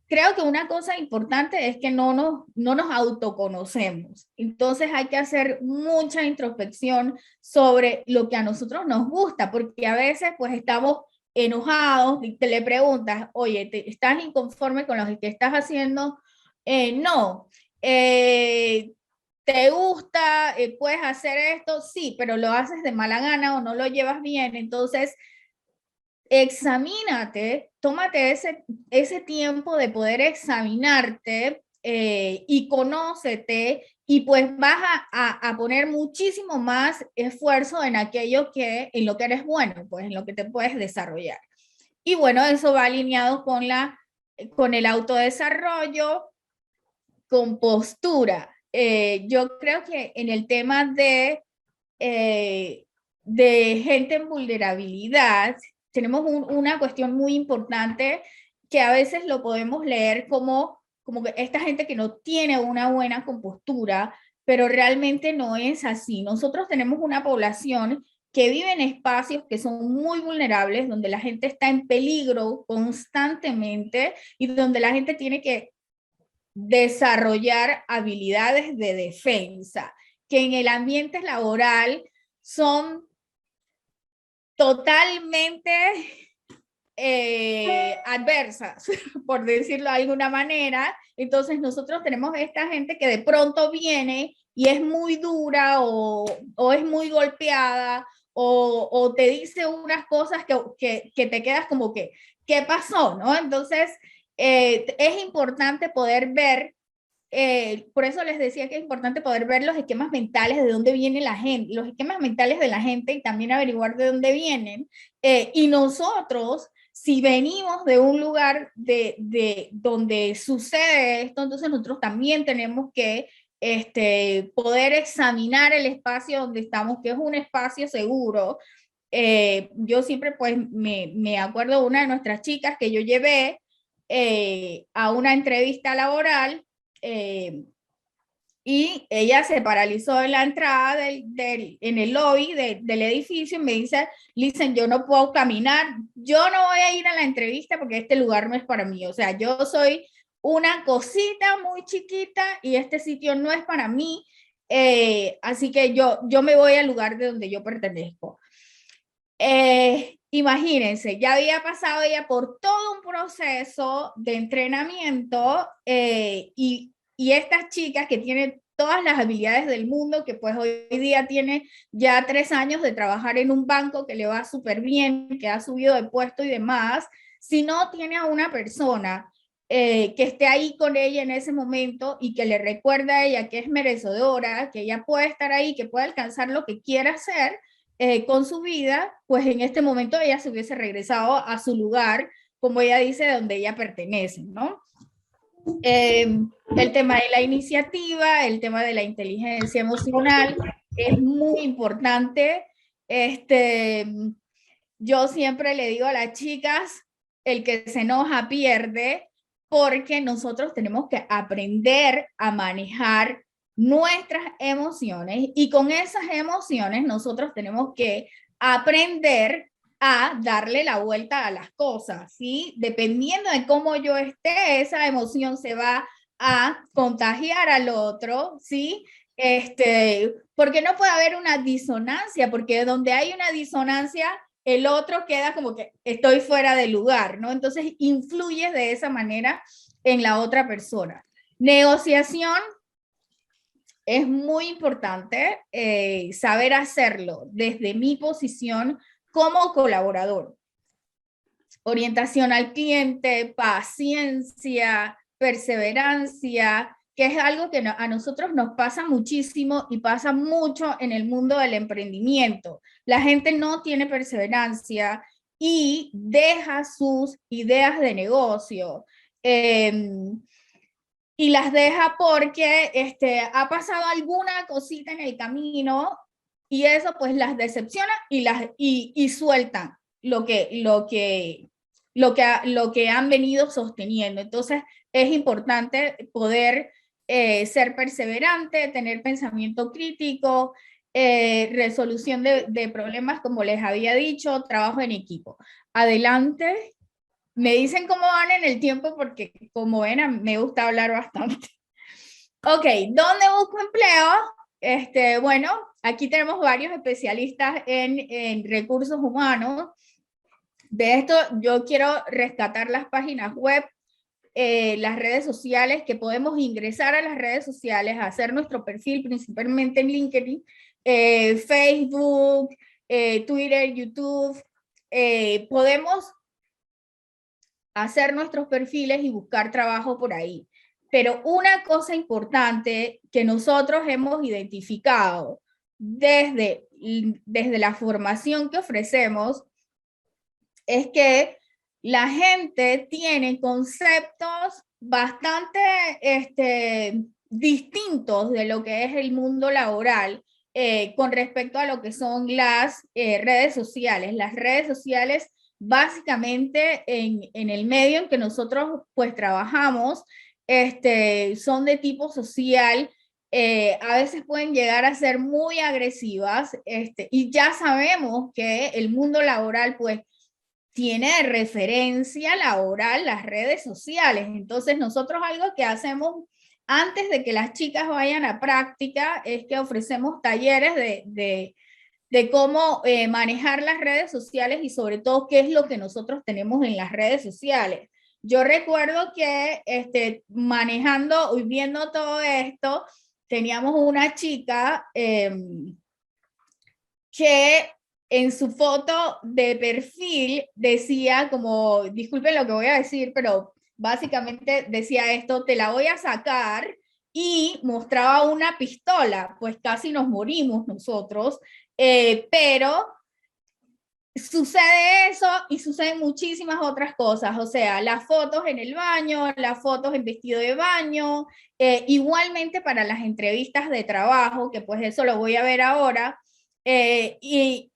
Creo que una cosa importante es que no nos autoconocemos. Entonces hay que hacer mucha introspección sobre lo que a nosotros nos gusta, porque a veces pues estamos enojados y te le preguntas, oye, ¿estás inconforme con lo que estás haciendo? No. ¿Te gusta? ¿Puedes hacer esto? Sí, pero lo haces de mala gana o no lo llevas bien. Entonces, examínate, tómate ese tiempo de poder examinarte y conócete y pues vas a poner muchísimo más esfuerzo en aquello en lo que eres bueno, pues en lo que te puedes desarrollar. Y bueno, eso va alineado con el autodesarrollo, con postura. Yo creo que en el tema de gente en vulnerabilidad, tenemos una cuestión muy importante que a veces lo podemos leer como que esta gente que no tiene una buena compostura, pero realmente no es así. Nosotros tenemos una población que vive en espacios que son muy vulnerables, donde la gente está en peligro constantemente y donde la gente tiene que desarrollar habilidades de defensa, que en el ambiente laboral son totalmente adversas, por decirlo de alguna manera. Entonces nosotros tenemos esta gente que de pronto viene y es muy dura o es muy golpeada o te dice unas cosas que te quedas como que, ¿qué pasó? ¿No? Entonces, es importante poder ver, por eso les decía que es importante poder ver los esquemas mentales de dónde viene la gente, los esquemas mentales de la gente y también averiguar de dónde vienen. Y nosotros, si venimos de un lugar de donde sucede esto, entonces nosotros también tenemos que poder examinar el espacio donde estamos, que es un espacio seguro. Yo siempre pues me acuerdo de una de nuestras chicas que yo llevé a una entrevista laboral y ella se paralizó en la entrada en el lobby del edificio y me dice, Listen, yo no puedo caminar, yo no voy a ir a la entrevista porque este lugar no es para mí, o sea, yo soy una cosita muy chiquita y este sitio no es para mí, así que yo me voy al lugar de donde yo pertenezco. Imagínense, ya había pasado ella por todo un proceso de entrenamiento y estas chicas que tienen todas las habilidades del mundo, que pues hoy día tiene ya 3 años de trabajar en un banco que le va súper bien, que ha subido de puesto y demás, si no tiene a una persona que esté ahí con ella en ese momento y que le recuerda a ella que es merecedora, que ella puede estar ahí, que puede alcanzar lo que quiera hacer, con su vida, pues en este momento ella se hubiese regresado a su lugar, como ella dice, de donde ella pertenece, ¿no? El tema de la iniciativa, el tema de la inteligencia emocional es muy importante. Yo siempre le digo a las chicas, el que se enoja pierde, porque nosotros tenemos que aprender a manejar nuestras emociones y con esas emociones nosotros tenemos que aprender a darle la vuelta a las cosas, ¿sí? Dependiendo de cómo yo esté, esa emoción se va a contagiar al otro, ¿sí? Porque no puede haber una disonancia, porque donde hay una disonancia, el otro queda como que estoy fuera de lugar, ¿no? Entonces influye de esa manera en la otra persona. Negociación es muy importante saber hacerlo desde mi posición como colaborador. Orientación al cliente, paciencia, perseverancia, que es algo que a nosotros nos pasa muchísimo y pasa mucho en el mundo del emprendimiento. La gente no tiene perseverancia y deja sus ideas de negocio. Y las deja porque ha pasado alguna cosita en el camino y eso pues las decepciona y sueltan lo que han venido sosteniendo. Entonces es importante poder ser perseverante, tener pensamiento crítico, resolución de problemas, como les había dicho, trabajo en equipo. Adelante. Me dicen cómo van en el tiempo porque, como ven, me gusta hablar bastante. Ok, ¿dónde busco empleo? Bueno, aquí tenemos varios especialistas en recursos humanos. De esto yo quiero rescatar las páginas web, las redes sociales, que podemos ingresar a las redes sociales, hacer nuestro perfil principalmente en LinkedIn, Facebook, Twitter, YouTube. Podemos hacer nuestros perfiles y buscar trabajo por ahí. Pero una cosa importante que nosotros hemos identificado desde la formación que ofrecemos es que la gente tiene conceptos bastante distintos de lo que es el mundo laboral con respecto a lo que son las redes sociales. Las redes sociales básicamente en el medio en que nosotros pues trabajamos, son de tipo social, a veces pueden llegar a ser muy agresivas, y ya sabemos que el mundo laboral pues tiene de referencia laboral las redes sociales. Entonces nosotros algo que hacemos antes de que las chicas vayan a práctica es que ofrecemos talleres de cómo manejar las redes sociales y sobre todo qué es lo que nosotros tenemos en las redes sociales. Yo recuerdo que manejando y viendo todo esto, teníamos una chica que en su foto de perfil decía como, disculpen lo que voy a decir, pero básicamente decía esto: te la voy a sacar, y mostraba una pistola. Pues casi nos morimos nosotros, pero sucede eso y suceden muchísimas otras cosas. O sea, las fotos en el baño, las fotos en vestido de baño, igualmente para las entrevistas de trabajo, que pues eso lo voy a ver ahora, y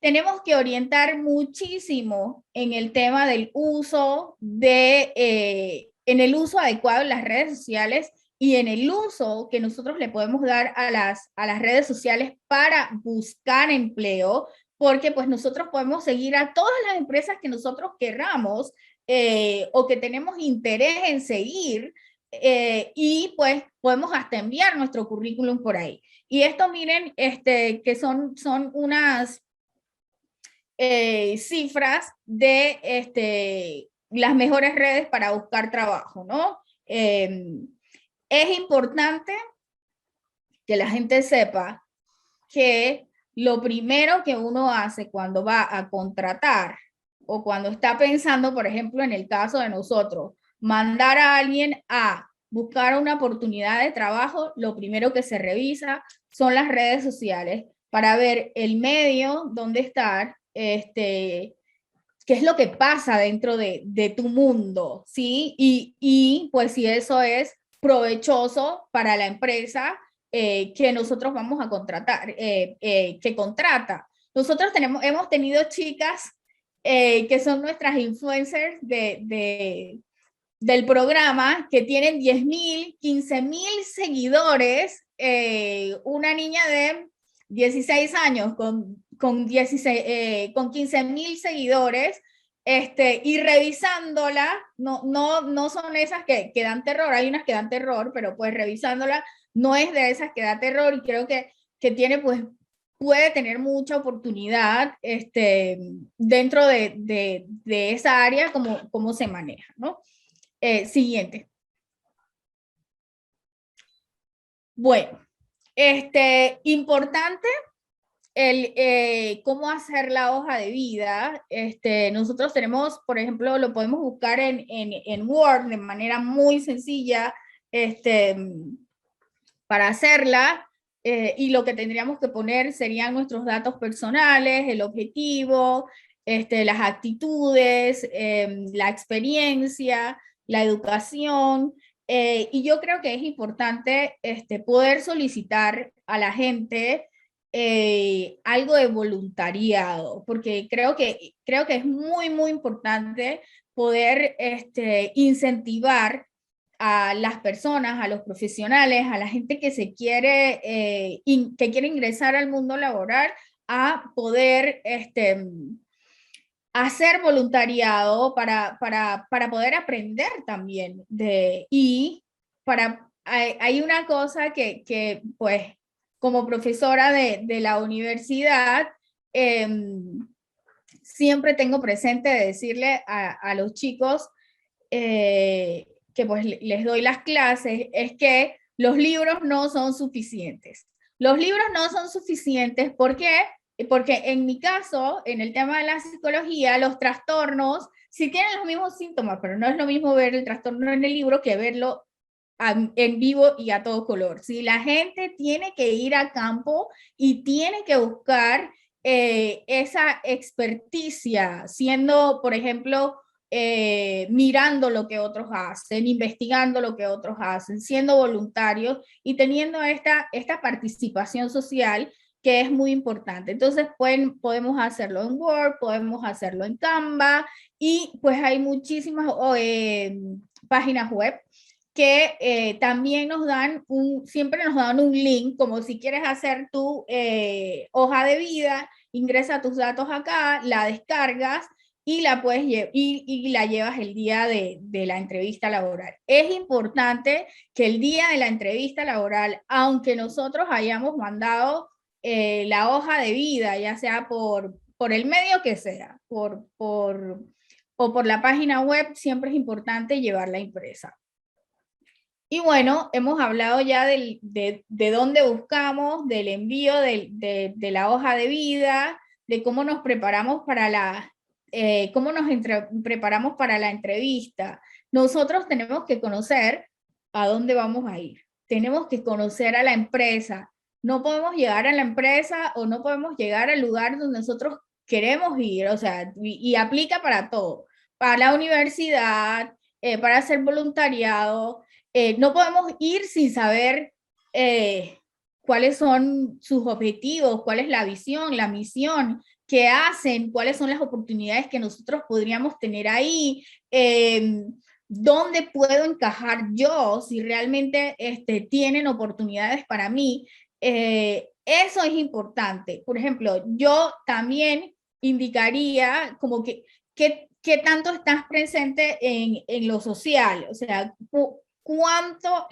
tenemos que orientar muchísimo en el tema del uso en el uso adecuado de las redes sociales y en el uso que nosotros le podemos dar a las redes sociales para buscar empleo, porque pues nosotros podemos seguir a todas las empresas que nosotros querramos, o que tenemos interés en seguir, y pues podemos hasta enviar nuestro currículum por ahí. Y esto, miren, que son unas cifras de las mejores redes para buscar trabajo, ¿no? Es importante que la gente sepa que lo primero que uno hace cuando va a contratar, o cuando está pensando, por ejemplo, en el caso de nosotros, mandar a alguien a buscar una oportunidad de trabajo, lo primero que se revisa son las redes sociales para ver el medio donde estar, qué es lo que pasa dentro de tu mundo, ¿sí? Y pues si eso es provechoso para la empresa que nosotros vamos a contratar, que contrata. Nosotros hemos tenido chicas que son nuestras influencers del programa, que tienen 10.000, 15.000 seguidores, una niña de 16 años con 15.000 seguidores, y revisándola, no son esas que dan terror, hay unas que dan terror, pero pues revisándola no es de esas que da terror, y creo que tiene, pues, puede tener mucha oportunidad dentro de esa área, como se maneja, ¿no? Siguiente. Bueno, importante cómo hacer la hoja de vida. Nosotros tenemos, por ejemplo, lo podemos buscar en Word de manera muy sencilla, para hacerla, y lo que tendríamos que poner serían nuestros datos personales, el objetivo, las actitudes, la experiencia, la educación, y yo creo que es importante poder solicitar a la gente algo de voluntariado, porque creo que es muy, muy importante poder incentivar a las personas, a los profesionales, a la gente que que quiere ingresar al mundo laboral, a poder hacer voluntariado para poder aprender también. Hay una cosa que pues, como profesora de la universidad, siempre tengo presente de decirle a los chicos que pues les doy las clases, es que los libros no son suficientes. Los libros no son suficientes, ¿por qué? Porque en mi caso, en el tema de la psicología, los trastornos sí tienen los mismos síntomas, pero no es lo mismo ver el trastorno en el libro que verlo en vivo y a todo color. ¿Sí? La gente tiene que ir a campo y tiene que buscar esa experticia, siendo, por ejemplo, mirando lo que otros hacen, investigando lo que otros hacen, siendo voluntarios y teniendo esta participación social, que es muy importante. Entonces podemos hacerlo en Word, podemos hacerlo en Canva, y pues hay muchísimas páginas web que también siempre nos dan un link, como si quieres hacer tu hoja de vida, ingresa tus datos acá, la descargas y la llevas el día de la entrevista laboral. Es importante que el día de la entrevista laboral, aunque nosotros hayamos mandado la hoja de vida, ya sea por el medio que sea, o por la página web, siempre es importante llevarla impresa. Y bueno, hemos hablado ya de dónde buscamos, del envío de la hoja de vida, de cómo nos preparamos para preparamos para la entrevista. Nosotros tenemos que conocer a dónde vamos a ir. Tenemos que conocer a la empresa. No podemos llegar a la empresa o no podemos llegar al lugar donde nosotros queremos ir, o sea, y aplica para todo, para la universidad, para hacer voluntariado. No podemos ir sin saber cuáles son sus objetivos, cuál es la visión, la misión, qué hacen, cuáles son las oportunidades que nosotros podríamos tener ahí, dónde puedo encajar yo, si realmente tienen oportunidades para mí. Eso es importante. Por ejemplo, yo también indicaría como que qué tanto estás presente en lo social, o sea, cuánto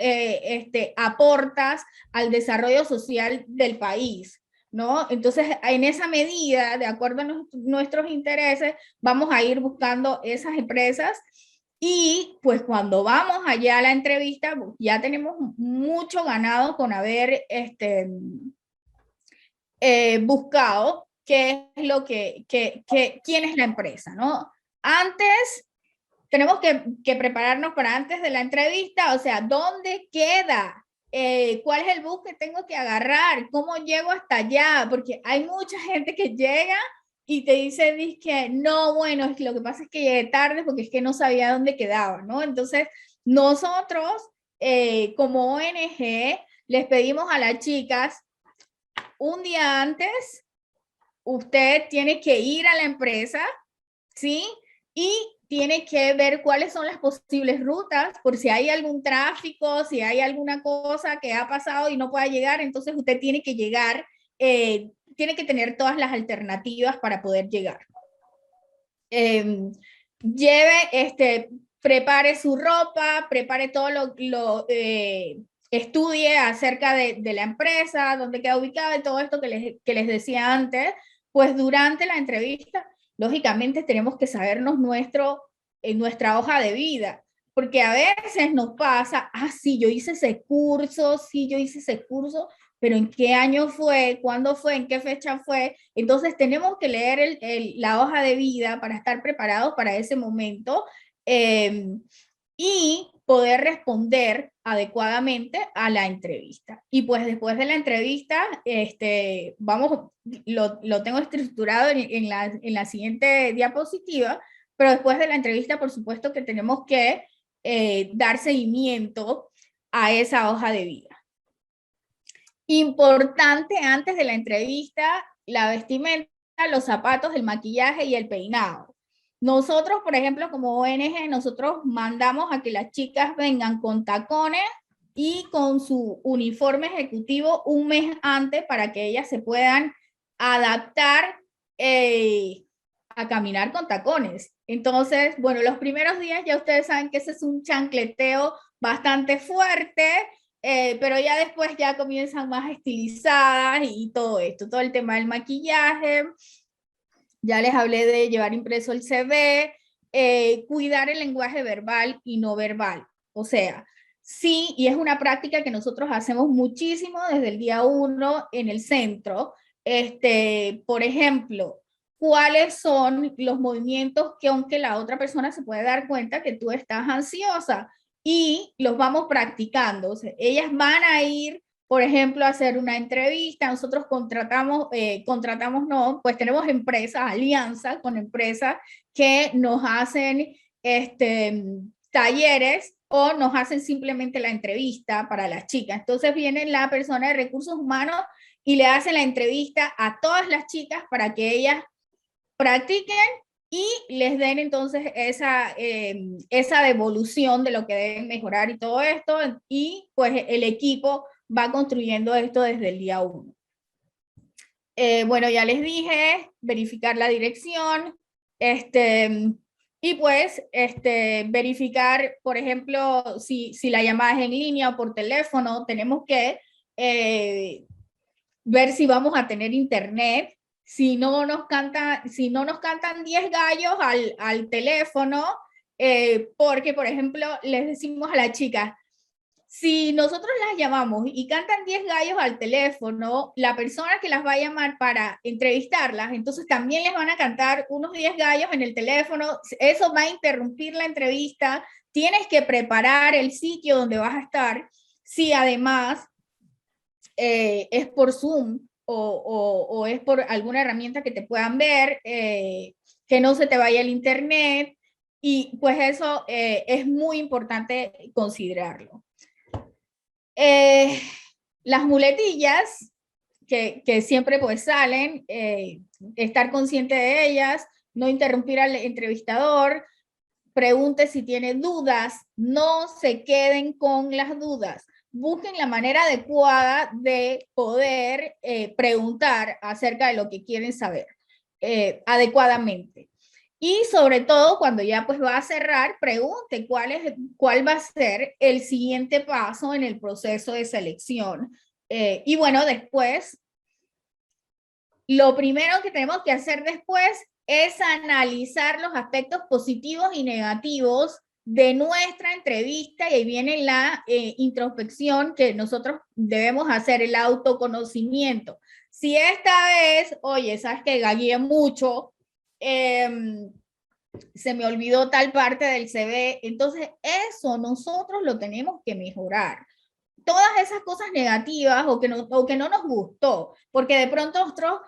aportas al desarrollo social del país, ¿no? Entonces, en esa medida, de acuerdo a nuestros intereses, vamos a ir buscando esas empresas y pues cuando vamos allá a la entrevista, ya tenemos mucho ganado con haber buscado qué es lo quién es la empresa, ¿no? Antes, tenemos que prepararnos para antes de la entrevista, o sea, ¿dónde queda? ¿Cuál es el bus que tengo que agarrar? ¿Cómo llego hasta allá? Porque hay mucha gente que llega y te dice que no, bueno, es que lo que pasa es que llegué tarde porque es que no sabía dónde quedaba, ¿no? Entonces, nosotros, como ONG, les pedimos a las chicas, un día antes, usted tiene que ir a la empresa, ¿sí? Y tiene que ver cuáles son las posibles rutas, por si hay algún tráfico, si hay alguna cosa que ha pasado y no pueda llegar, entonces usted tiene que llegar, tiene que tener todas las alternativas para poder llegar. Prepare su ropa, prepare todo estudie acerca de la empresa, dónde queda ubicada y todo esto que les decía antes, pues durante la entrevista, lógicamente tenemos que sabernos nuestra hoja de vida, porque a veces nos pasa, sí, yo hice ese curso, pero ¿en qué año fue? ¿Cuándo fue? ¿En qué fecha fue? Entonces tenemos que leer la hoja de vida para estar preparados para ese momento y poder responder adecuadamente a la entrevista. Y pues después de la entrevista, lo tengo estructurado en la siguiente diapositiva, pero después de la entrevista, por supuesto que tenemos que dar seguimiento a esa hoja de vida. Importante antes de la entrevista, la vestimenta, los zapatos, el maquillaje y el peinado. Nosotros, por ejemplo, como ONG, nosotros mandamos a que las chicas vengan con tacones y con su uniforme ejecutivo un mes antes para que ellas se puedan adaptar a caminar con tacones. Entonces, bueno, los primeros días ya ustedes saben que ese es un chancleteo bastante fuerte, pero ya después ya comienzan más estilizadas y todo esto, todo el tema del maquillaje. Ya les hablé de llevar impreso el CV, cuidar el lenguaje verbal y no verbal. O sea, sí, y es una práctica que nosotros hacemos muchísimo desde el día 1 en el centro. Por ejemplo, ¿cuáles son los movimientos que aunque la otra persona se puede dar cuenta que tú estás ansiosa? Y los vamos practicando. O sea, ellas van a ir, por ejemplo, a hacer una entrevista. Nosotros pues tenemos empresas, alianzas con empresas que nos hacen talleres o nos hacen simplemente la entrevista para las chicas. Entonces viene la persona de recursos humanos y le hace la entrevista a todas las chicas para que ellas practiquen y les den entonces esa devolución de lo que deben mejorar y todo esto, y pues el equipo va construyendo esto desde el día 1. Bueno, ya les dije, verificar la dirección, y pues verificar, por ejemplo, si la llamada es en línea o por teléfono, tenemos que ver si vamos a tener internet. Si no nos cantan 10 gallos al teléfono, porque, por ejemplo, les decimos a la chica, si nosotros las llamamos y cantan 10 gallos al teléfono, la persona que las va a llamar para entrevistarlas, entonces también les van a cantar unos 10 gallos en el teléfono, eso va a interrumpir la entrevista, tienes que preparar el sitio donde vas a estar, si además es por Zoom o es por alguna herramienta que te puedan ver, que no se te vaya el internet, y pues eso es muy importante considerarlo. Las muletillas que siempre pues salen, estar consciente de ellas, no interrumpir al entrevistador, pregunte si tiene dudas, no se queden con las dudas, busquen la manera adecuada de poder preguntar acerca de lo que quieren saber adecuadamente. Y sobre todo, cuando ya pues va a cerrar, pregunte cuál va a ser el siguiente paso en el proceso de selección. Y bueno, después, lo primero que tenemos que hacer después es analizar los aspectos positivos y negativos de nuestra entrevista, y ahí viene la introspección que nosotros debemos hacer, el autoconocimiento. Si esta vez, oye, sabes que gagué mucho, se me olvidó tal parte del CV, entonces eso nosotros lo tenemos que mejorar. Todas esas cosas negativas o que no nos gustó, porque de pronto nosotros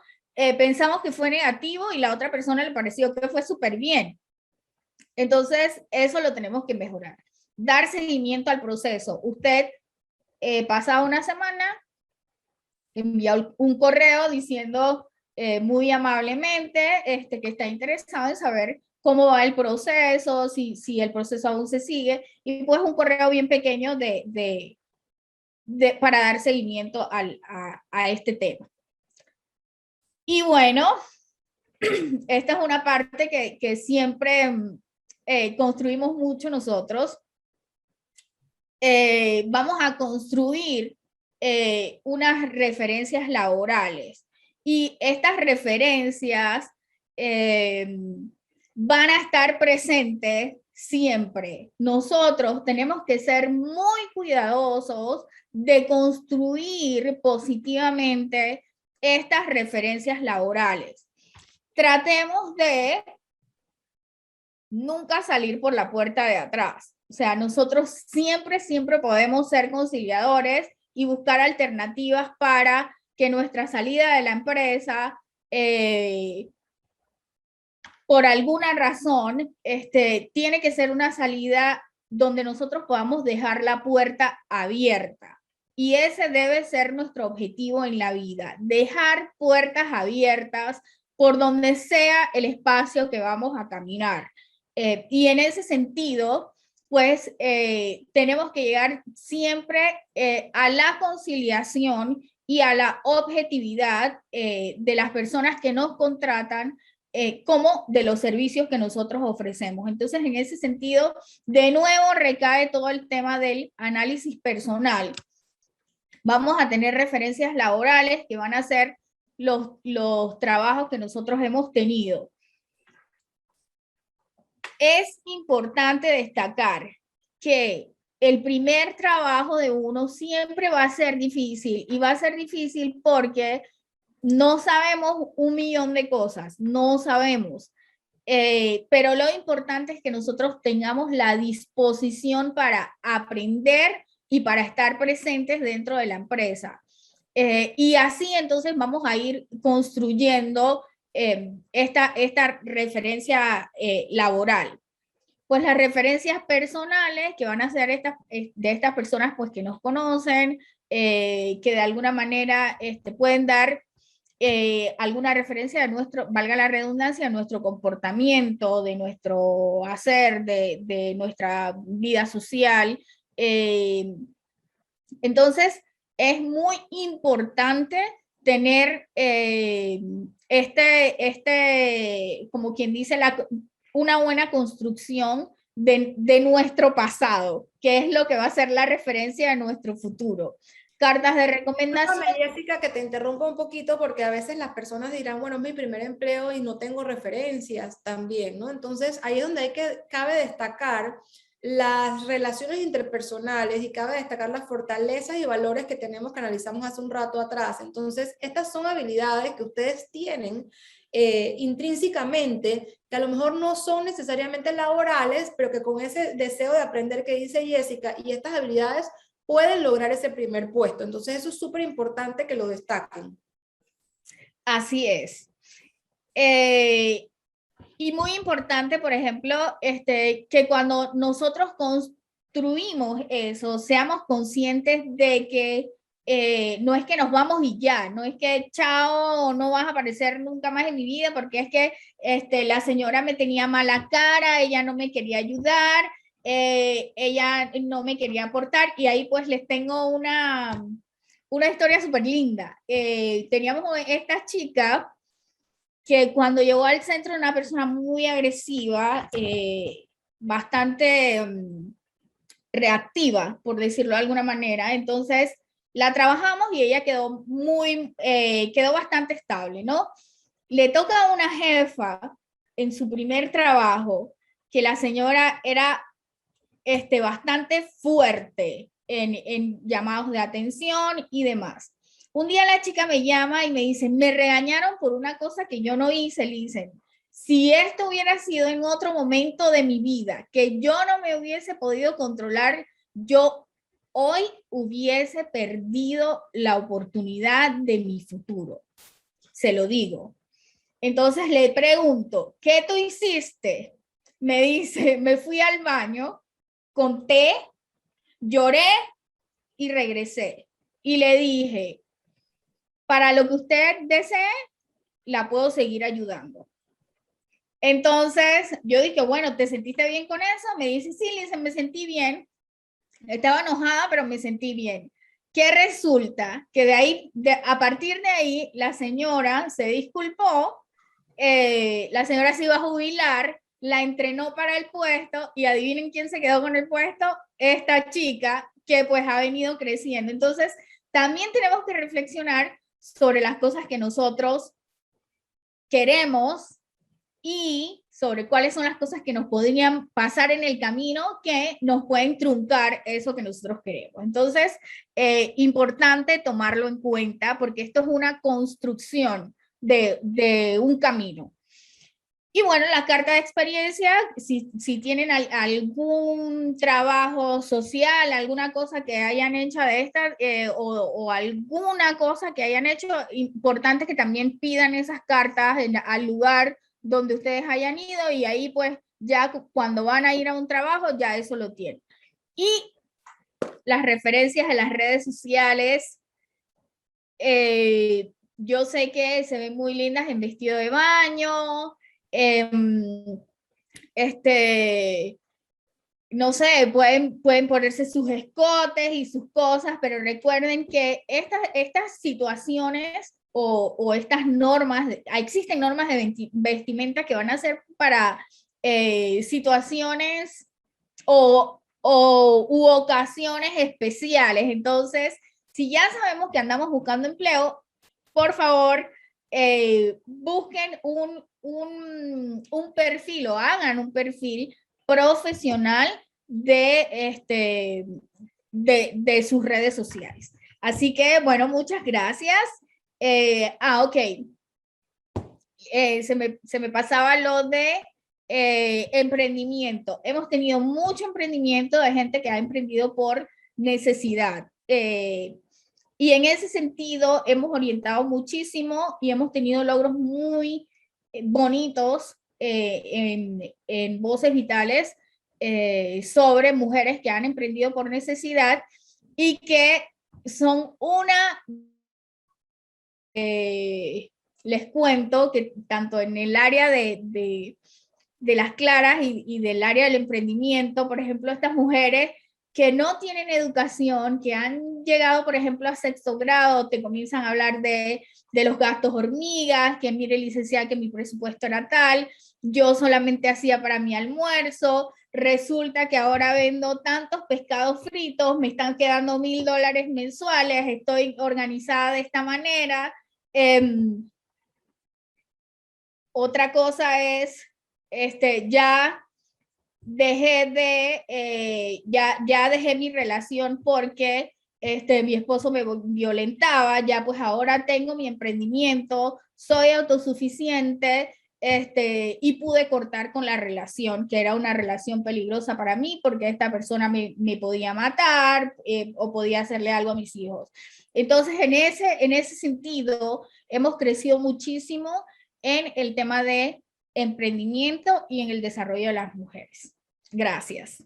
pensamos que fue negativo y la otra persona le pareció que fue súper bien. Entonces eso lo tenemos que mejorar. Dar seguimiento al proceso. Usted, pasada una semana, envía un correo diciendo muy amablemente que está interesado en saber cómo va el proceso, si el proceso aún se sigue, y pues un correo bien pequeño para dar seguimiento a este tema. Y bueno, esta es una parte que siempre construimos mucho nosotros. Vamos a construir unas referencias laborales, y estas referencias van a estar presentes siempre. Nosotros tenemos que ser muy cuidadosos de construir positivamente estas referencias laborales. Tratemos de nunca salir por la puerta de atrás. O sea, nosotros siempre podemos ser conciliadores y buscar alternativas para que nuestra salida de la empresa, por alguna razón, tiene que ser una salida donde nosotros podamos dejar la puerta abierta. Y ese debe ser nuestro objetivo en la vida, dejar puertas abiertas por donde sea el espacio que vamos a caminar. Y en ese sentido, pues tenemos que llegar siempre a la conciliación y a la objetividad de las personas que nos contratan, como de los servicios que nosotros ofrecemos. Entonces, en ese sentido, de nuevo recae todo el tema del análisis personal. Vamos a tener referencias laborales que van a ser los trabajos que nosotros hemos tenido. Es importante destacar que el primer trabajo de uno siempre va a ser difícil, y va a ser difícil porque no sabemos un millón de cosas, no sabemos. Pero lo importante es que nosotros tengamos la disposición para aprender y para estar presentes dentro de la empresa. Y así entonces vamos a ir construyendo esta referencia laboral. Pues las referencias personales que van a ser de estas personas pues que nos conocen, que de alguna manera pueden dar alguna referencia de nuestro, valga la redundancia, de nuestro comportamiento, de nuestro hacer, de nuestra vida social. Entonces, es muy importante tener como quien dice, una buena construcción de nuestro pasado, que es lo que va a ser la referencia de nuestro futuro. Cartas de recomendación. Jessica, que te interrumpa un poquito, porque a veces las personas dirán, bueno, es mi primer empleo y no tengo referencias también, ¿no? Entonces, ahí es donde cabe destacar las relaciones interpersonales y cabe destacar las fortalezas y valores que tenemos que analizamos hace un rato atrás. Entonces, estas son habilidades que ustedes tienen intrínsecamente, que a lo mejor no son necesariamente laborales, pero que con ese deseo de aprender que dice Jessica y estas habilidades pueden lograr ese primer puesto. Entonces, eso es súper importante que lo destaquen. Así es. Y muy importante, por ejemplo, que cuando nosotros construimos eso, seamos conscientes de que no es que nos vamos y ya, no es que chao, no vas a aparecer nunca más en mi vida porque es que la señora me tenía mala cara, ella no me quería ayudar, ella no me quería aportar, y ahí pues les tengo una historia súper linda. Teníamos esta chica que cuando llegó al centro era una persona muy agresiva, bastante reactiva, por decirlo de alguna manera. Entonces la trabajamos y ella quedó quedó bastante estable, ¿no? Le toca a una jefa en su primer trabajo que la señora era bastante fuerte en llamados de atención y demás. Un día la chica me llama y me dice, me regañaron por una cosa que yo no hice. Le dicen, si esto hubiera sido en otro momento de mi vida, que yo no me hubiese podido controlar, yo hoy hubiese perdido la oportunidad de mi futuro. Se lo digo. Entonces le pregunto, ¿qué tú hiciste? Me dice, me fui al baño, conté, lloré y regresé. Y le dije, para lo que usted desee, la puedo seguir ayudando. Entonces yo dije, bueno, ¿te sentiste bien con eso? Me dice, sí, Lisa, me sentí bien. Estaba enojada, pero me sentí bien. ¿Qué resulta? Que a partir de ahí, la señora se disculpó, la señora se iba a jubilar, la entrenó para el puesto y adivinen quién se quedó con el puesto, esta chica que pues ha venido creciendo. Entonces, también tenemos que reflexionar sobre las cosas que nosotros queremos y sobre cuáles son las cosas que nos podrían pasar en el camino que nos pueden truncar eso que nosotros queremos. Entonces, importante tomarlo en cuenta porque esto es una construcción de un camino. Y bueno, la carta de experiencia, si tienen algún trabajo social, alguna cosa que hayan hecho de esta o alguna cosa que hayan hecho, importante que también pidan esas cartas al lugar donde ustedes hayan ido y ahí pues ya cuando van a ir a un trabajo ya eso lo tienen. Y las referencias en las redes sociales, yo sé que se ven muy lindas en vestido de baño, no sé, pueden ponerse sus escotes y sus cosas, pero recuerden que estas situaciones o estas normas, existen normas de vestimenta que van a ser para situaciones u ocasiones especiales. Entonces, si ya sabemos que andamos buscando empleo, por favor, busquen un perfil o hagan un perfil profesional de sus redes sociales. Así que, bueno, muchas gracias. Ok. Se me pasaba lo de emprendimiento. Hemos tenido mucho emprendimiento de gente que ha emprendido por necesidad. Y en ese sentido hemos orientado muchísimo y hemos tenido logros muy bonitos en Voces Vitales sobre mujeres que han emprendido por necesidad y que son les cuento que tanto en el área de las claras y del área del emprendimiento, por ejemplo, estas mujeres que no tienen educación, que han llegado, por ejemplo, a sexto grado, te comienzan a hablar de los gastos hormigas, que mire, licenciada, que mi presupuesto era tal, yo solamente hacía para mi almuerzo, resulta que ahora vendo tantos pescados fritos, me están quedando $1,000 mensuales, estoy organizada de esta manera. Otra cosa es, ya ya dejé mi relación porque mi esposo me violentaba, ya pues ahora tengo mi emprendimiento, soy autosuficiente, y pude cortar con la relación, que era una relación peligrosa para mí porque esta persona me podía matar o podía hacerle algo a mis hijos. Entonces, en ese sentido, hemos crecido muchísimo en el tema de emprendimiento y en el desarrollo de las mujeres. Gracias.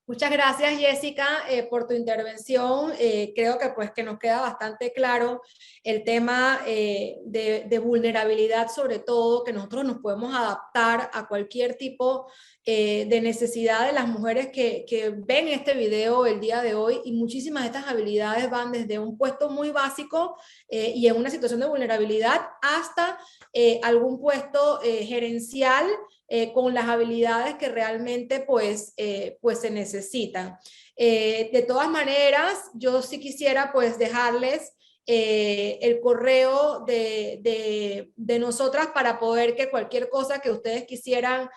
Muchas gracias, Jessica, por tu intervención. Creo que, pues, que nos queda bastante claro el tema de vulnerabilidad, sobre todo, que nosotros nos podemos adaptar a cualquier tipo de necesidad de las mujeres que ven este video el día de hoy, y muchísimas de estas habilidades van desde un puesto muy básico y en una situación de vulnerabilidad hasta algún puesto gerencial, con las habilidades que realmente pues se necesitan. De todas maneras, yo sí quisiera pues dejarles el correo de nosotras para poder, que cualquier cosa que ustedes quisieran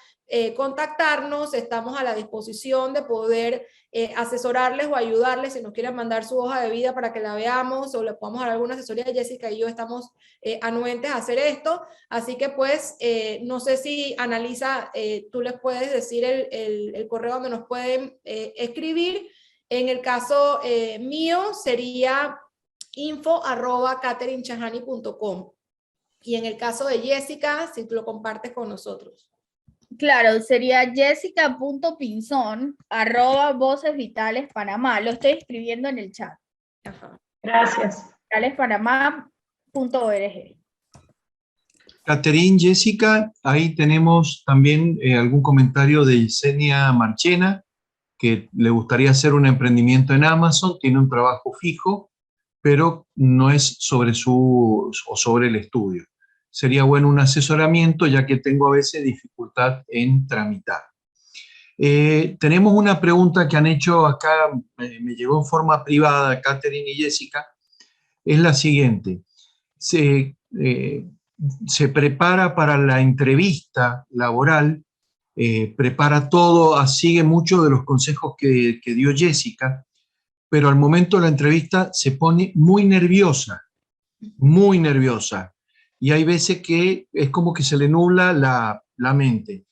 contactarnos, estamos a la disposición de poder asesorarles o ayudarles si nos quieren mandar su hoja de vida para que la veamos o le podamos dar alguna asesoría. Jessica y yo estamos anuentes a hacer esto, así que pues no sé si Analisa, tú les puedes decir el correo donde nos pueden escribir. En el caso mío sería info@catherinechajani.com, y en el caso de Jessica, si tú lo compartes con nosotros. Claro, sería jessica.pinzón@Voces Vitales Panamá. Lo estoy escribiendo en el chat. Ajá. Gracias. vitalespanamá.org. Catherine, Jessica, ahí tenemos también algún comentario de Yesenia Marchena, que le gustaría hacer un emprendimiento en Amazon, tiene un trabajo fijo, pero no es sobre sobre el estudio. Sería bueno un asesoramiento, ya que tengo a veces dificultad en tramitar. Tenemos una pregunta que han hecho acá, me llegó en forma privada, Catherine y Jessica, es la siguiente. Se prepara para la entrevista laboral, prepara todo, sigue mucho de los consejos que dio Jessica, pero al momento de la entrevista se pone muy nerviosa, y hay veces que es como que se le nubla la mente.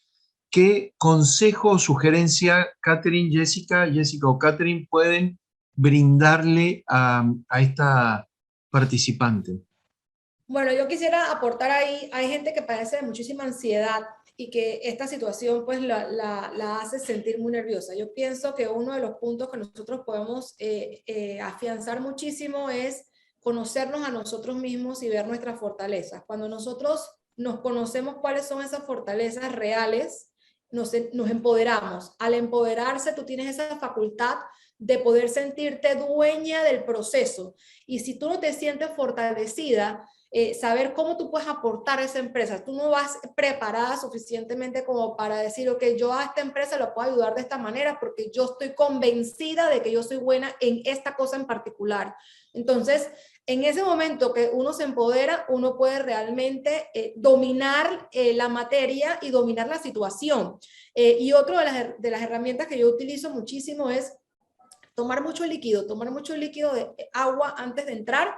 ¿Qué consejo o sugerencia Catherine, Jessica o Catherine pueden brindarle a esta participante? Bueno, yo quisiera aportar ahí, hay gente que padece de muchísima ansiedad y que esta situación pues la hace sentir muy nerviosa. Yo pienso que uno de los puntos que nosotros podemos afianzar muchísimo es conocernos a nosotros mismos y ver nuestras fortalezas. Cuando nosotros nos conocemos cuáles son esas fortalezas reales, nos empoderamos. Al empoderarse, tú tienes esa facultad de poder sentirte dueña del proceso. Y si tú no te sientes fortalecida, saber cómo tú puedes aportar a esa empresa. Tú no vas preparada suficientemente como para decir, ok, yo a esta empresa la puedo ayudar de esta manera porque yo estoy convencida de que yo soy buena en esta cosa en particular. Entonces, en ese momento que uno se empodera, uno puede realmente dominar la materia y dominar la situación. Y otra de las herramientas que yo utilizo muchísimo es tomar mucho líquido de agua antes de entrar,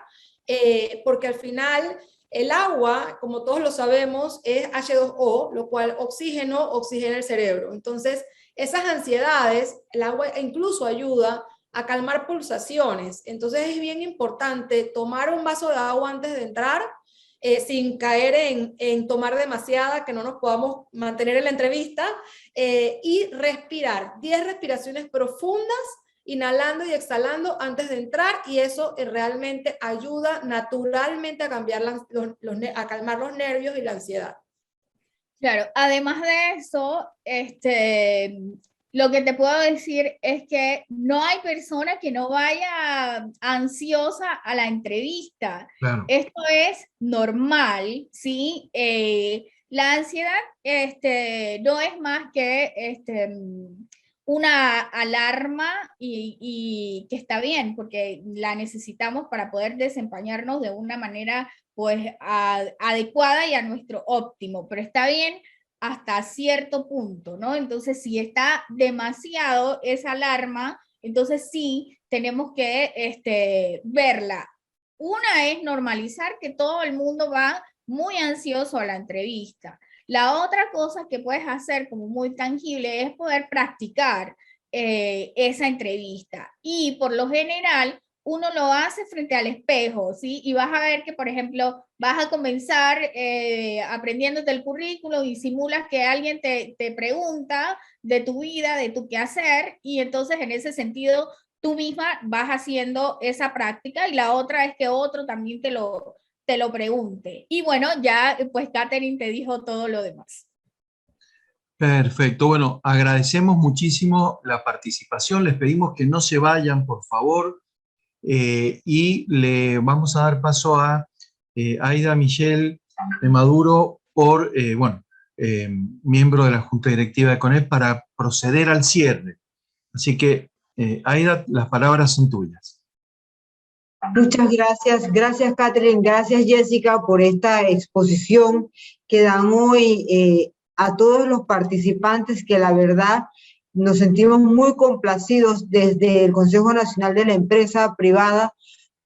porque al final el agua, como todos lo sabemos, es H2O, lo cual oxigena el cerebro. Entonces, esas ansiedades, el agua incluso ayuda a calmar pulsaciones. Entonces, es bien importante tomar un vaso de agua antes de entrar, sin caer en tomar demasiada, que no nos podamos mantener en la entrevista, y respirar 10 respiraciones profundas, inhalando y exhalando antes de entrar, y eso realmente ayuda naturalmente a cambiar a calmar los nervios y la ansiedad. Claro, además de eso, lo que te puedo decir es que no hay persona que no vaya ansiosa a la entrevista. Claro. Esto es normal, ¿sí? La ansiedad no es más que una alarma y que está bien, porque la necesitamos para poder desempeñarnos de una manera pues adecuada y a nuestro óptimo, pero está bien hasta cierto punto, ¿no? Entonces, si está demasiado esa alarma, entonces sí tenemos que verla. Una es normalizar que todo el mundo va muy ansioso a la entrevista. La otra cosa que puedes hacer como muy tangible es poder practicar esa entrevista. Y por lo general, uno lo hace frente al espejo, ¿sí? Y vas a ver que, por ejemplo, vas a comenzar aprendiéndote el currículum y simulas que alguien te pregunta de tu vida, de tu quehacer, y entonces en ese sentido tú misma vas haciendo esa práctica, y la otra es que otro también te lo pregunte. Y bueno, ya pues Katherine te dijo todo lo demás. Perfecto. Bueno, agradecemos muchísimo la participación. Les pedimos que no se vayan, por favor. Y le vamos a dar paso a Aida Michelle de Maduro, miembro de la Junta Directiva de CONEP, para proceder al cierre. Así que, Aida, las palabras son tuyas. Muchas gracias. Gracias, Katherine. Gracias, Jessica, por esta exposición que dan hoy a todos los participantes, que la verdad nos sentimos muy complacidos desde el Consejo Nacional de la Empresa Privada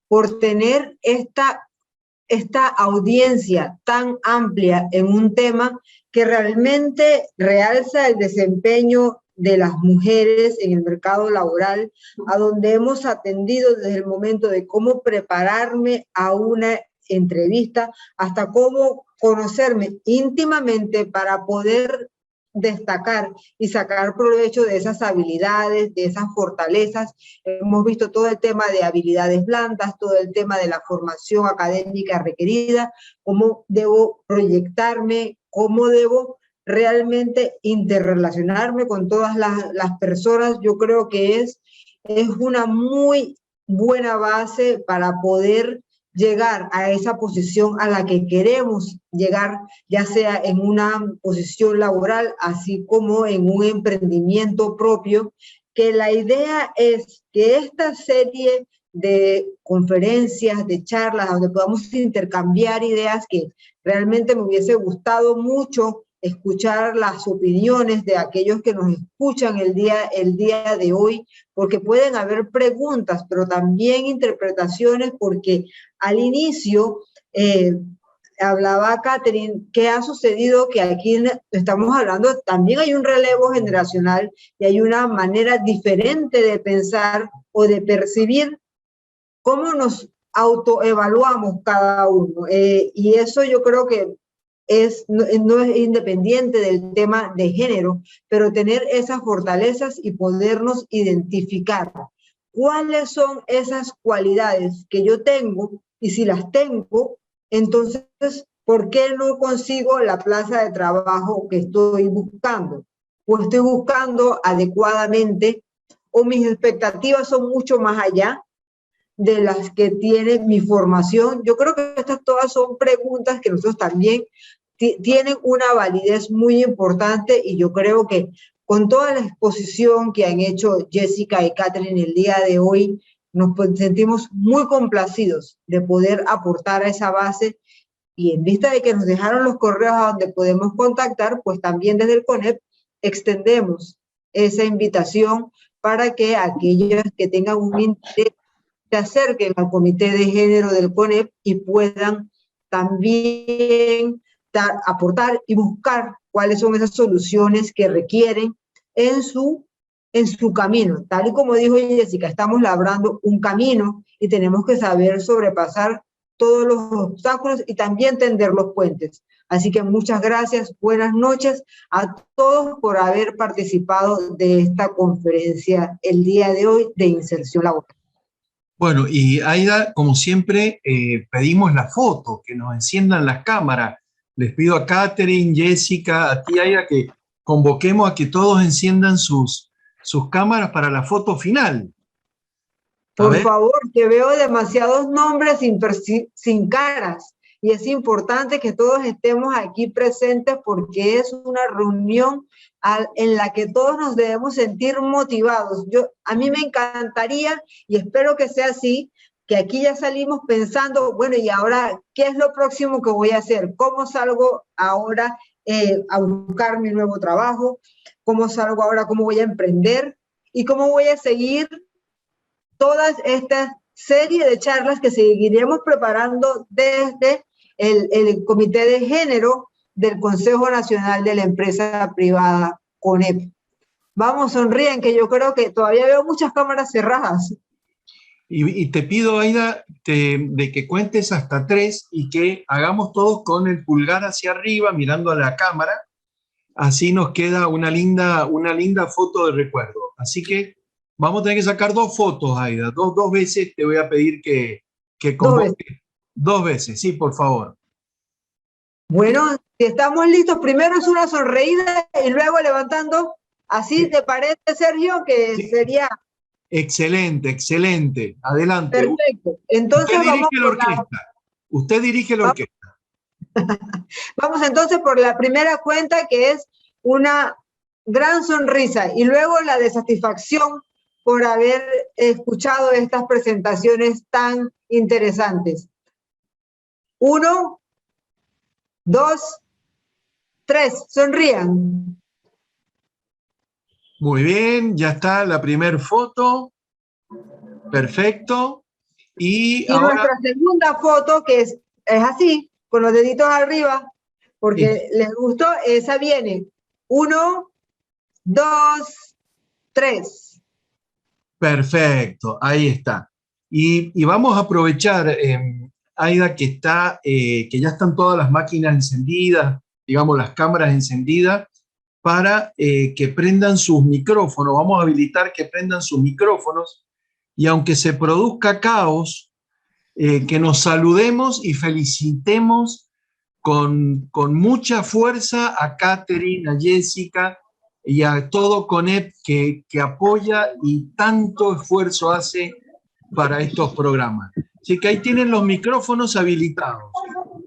por tener esta audiencia tan amplia en un tema que realmente realza el desempeño de las mujeres en el mercado laboral, a donde hemos atendido desde el momento de cómo prepararme a una entrevista hasta cómo conocerme íntimamente para poder destacar y sacar provecho de esas habilidades, de esas fortalezas. Hemos visto todo el tema de habilidades blandas, todo el tema de la formación académica requerida, cómo debo proyectarme, cómo debo realmente interrelacionarme con todas las personas. Yo creo que es una muy buena base para poder llegar a esa posición a la que queremos llegar, ya sea en una posición laboral, así como en un emprendimiento propio, que la idea es que esta serie de conferencias, de charlas, donde podamos intercambiar ideas, que realmente me hubiese gustado mucho escuchar las opiniones de aquellos que nos escuchan el día de hoy, porque pueden haber preguntas, pero también interpretaciones, porque al inicio hablaba Katherine, ¿qué ha sucedido? Que aquí estamos hablando, también hay un relevo generacional y hay una manera diferente de pensar o de percibir cómo nos autoevaluamos cada uno. Y eso yo creo que no es independiente del tema de género, pero tener esas fortalezas y podernos identificar cuáles son esas cualidades que yo tengo, y si las tengo, entonces, ¿por qué no consigo la plaza de trabajo que estoy buscando? O estoy buscando adecuadamente, o mis expectativas son mucho más allá de las que tiene mi formación. Yo creo que estas todas son preguntas que nosotros también tienen una validez muy importante, y yo creo que con toda la exposición que han hecho Jessica y Katherine el día de hoy, nos sentimos muy complacidos de poder aportar a esa base, y en vista de que nos dejaron los correos a donde podemos contactar, pues también desde el CONEP extendemos esa invitación para que aquellos que tengan un interés se acerquen al Comité de Género del CONEP y puedan también aportar y buscar cuáles son esas soluciones que requieren en su camino. Tal y como dijo Jessica, estamos labrando un camino y tenemos que saber sobrepasar todos los obstáculos y también tender los puentes. Así que muchas gracias, buenas noches a todos por haber participado de esta conferencia el día de hoy de inserción laboral. Bueno, y Aida, como siempre, pedimos la foto, que nos enciendan las cámaras. Les pido a Katherine, Jessica, a ti, Aida, que convoquemos a que todos enciendan sus cámaras para la foto final. Por favor, que veo demasiados nombres sin caras, y es importante que todos estemos aquí presentes porque es una reunión en la que todos nos debemos sentir motivados. A mí me encantaría, y espero que sea así, que aquí ya salimos pensando, bueno, y ahora, ¿qué es lo próximo que voy a hacer? ¿Cómo salgo ahora a buscar mi nuevo trabajo, cómo salgo ahora, cómo voy a emprender y cómo voy a seguir todas estas serie de charlas que seguiremos preparando desde el Comité de Género del Consejo Nacional de la Empresa Privada, CONEP. Vamos, sonríen, que yo creo que todavía veo muchas cámaras cerradas. Y te pido, Aida, de que cuentes hasta 3 y que hagamos todos con el pulgar hacia arriba, mirando a la cámara. Así nos queda una linda foto de recuerdo. Así que vamos a tener que sacar 2 fotos, Aida. Dos veces te voy a pedir que convoques. 2 veces, sí, por favor. Bueno, si estamos listos, primero es una sonreída y luego levantando. ¿Así te parece, Sergio? Que sí. Sería... Excelente, excelente. Adelante. Perfecto. Entonces Usted dirige la orquesta. Vamos entonces por la primera cuenta, que es una gran sonrisa, y luego la de satisfacción por haber escuchado estas presentaciones tan interesantes. 1, 2, 3, sonrían. Muy bien, ya está la primera foto. Perfecto. Y ahora, nuestra segunda foto, que es así, con los deditos arriba, porque les gustó, esa viene. 1, 2, 3. perfecto, ahí está. Y vamos a aprovechar, Aida, que ya están todas las máquinas encendidas, digamos las cámaras encendidas, para que prendan sus micrófonos. Vamos a habilitar que prendan sus micrófonos, y aunque se produzca caos, que nos saludemos y felicitemos con mucha fuerza a Catherine, a Jessica y a todo CONEP que apoya y tanto esfuerzo hace para estos programas. Así que ahí tienen los micrófonos habilitados.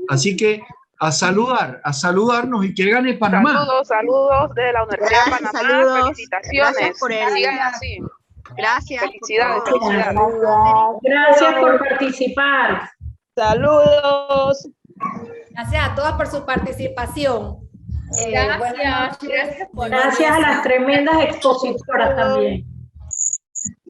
Así que a saludarnos y que gane Panamá. Saludos desde la Universidad de Panamá. Saludos. Felicitaciones. Gracias por Sigan así. Gracias. Felicidades, por todo. felicidades. Gracias por participar. Saludos. Gracias a todas por su participación. Gracias a las tremendas expositoras también.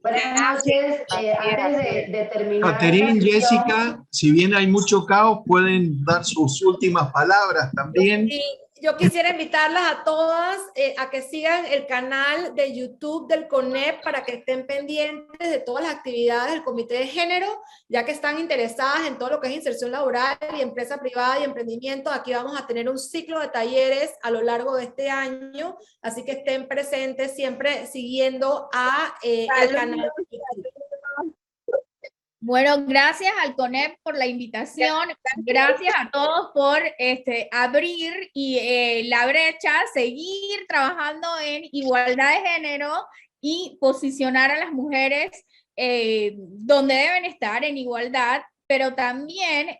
Buenas noches. Antes de terminar. Catherine, Jessica, si bien hay mucho caos, pueden dar sus últimas palabras también. Sí, yo quisiera invitarlas a todas a que sigan el canal de YouTube del CONEP para que estén pendientes de todas las actividades del Comité de Género, ya que están interesadas en todo lo que es inserción laboral y empresa privada y emprendimiento. Aquí vamos a tener un ciclo de talleres a lo largo de este año, así que estén presentes siempre siguiendo el canal de YouTube. Bueno, gracias al CONEP por la invitación, gracias a todos por abrir la brecha, seguir trabajando en igualdad de género y posicionar a las mujeres donde deben estar, en igualdad, pero también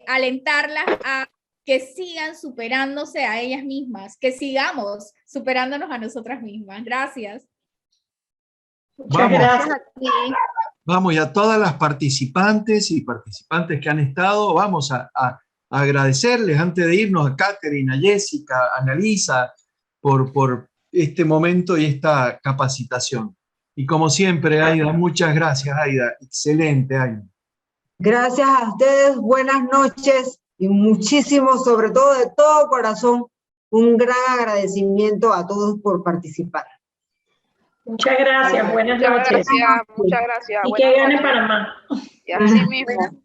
alentarlas a que sigan superándose a ellas mismas, que sigamos superándonos a nosotras mismas. Gracias. Muchas gracias. Vamos, y a todas las participantes y participantes que han estado, vamos a agradecerles antes de irnos a Catherine, a Jessica, a Annalisa, por este momento y esta capacitación. Y como siempre, Aida, muchas gracias, Aida. Excelente, Aida. Gracias a ustedes, buenas noches y muchísimo, sobre todo de todo corazón, un gran agradecimiento a todos por participar. Muchas gracias, buenas noches. Muchas gracias. Y que gane Panamá. Y así mismo.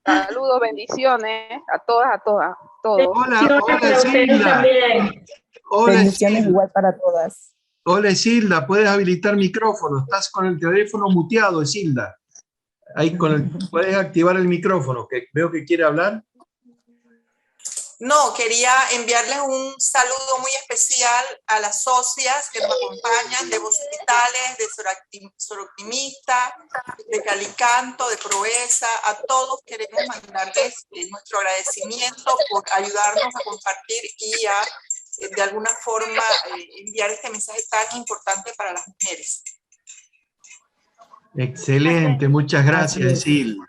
Saludos, bendiciones a todas, todos. Hola, Silda. Hola, bendiciones igual para todas. Hola, Silda, puedes habilitar micrófono. Estás con el teléfono muteado, Silda. Ahí puedes activar el micrófono, que veo que quiere hablar. No, quería enviarles un saludo muy especial a las socias que nos acompañan de Voces Vitales, de Soroptimista, de Calicanto, de Proeza. A todos queremos mandarles nuestro agradecimiento por ayudarnos a compartir y a, de alguna forma, enviar este mensaje tan importante para las mujeres. Excelente, muchas gracias, Silda.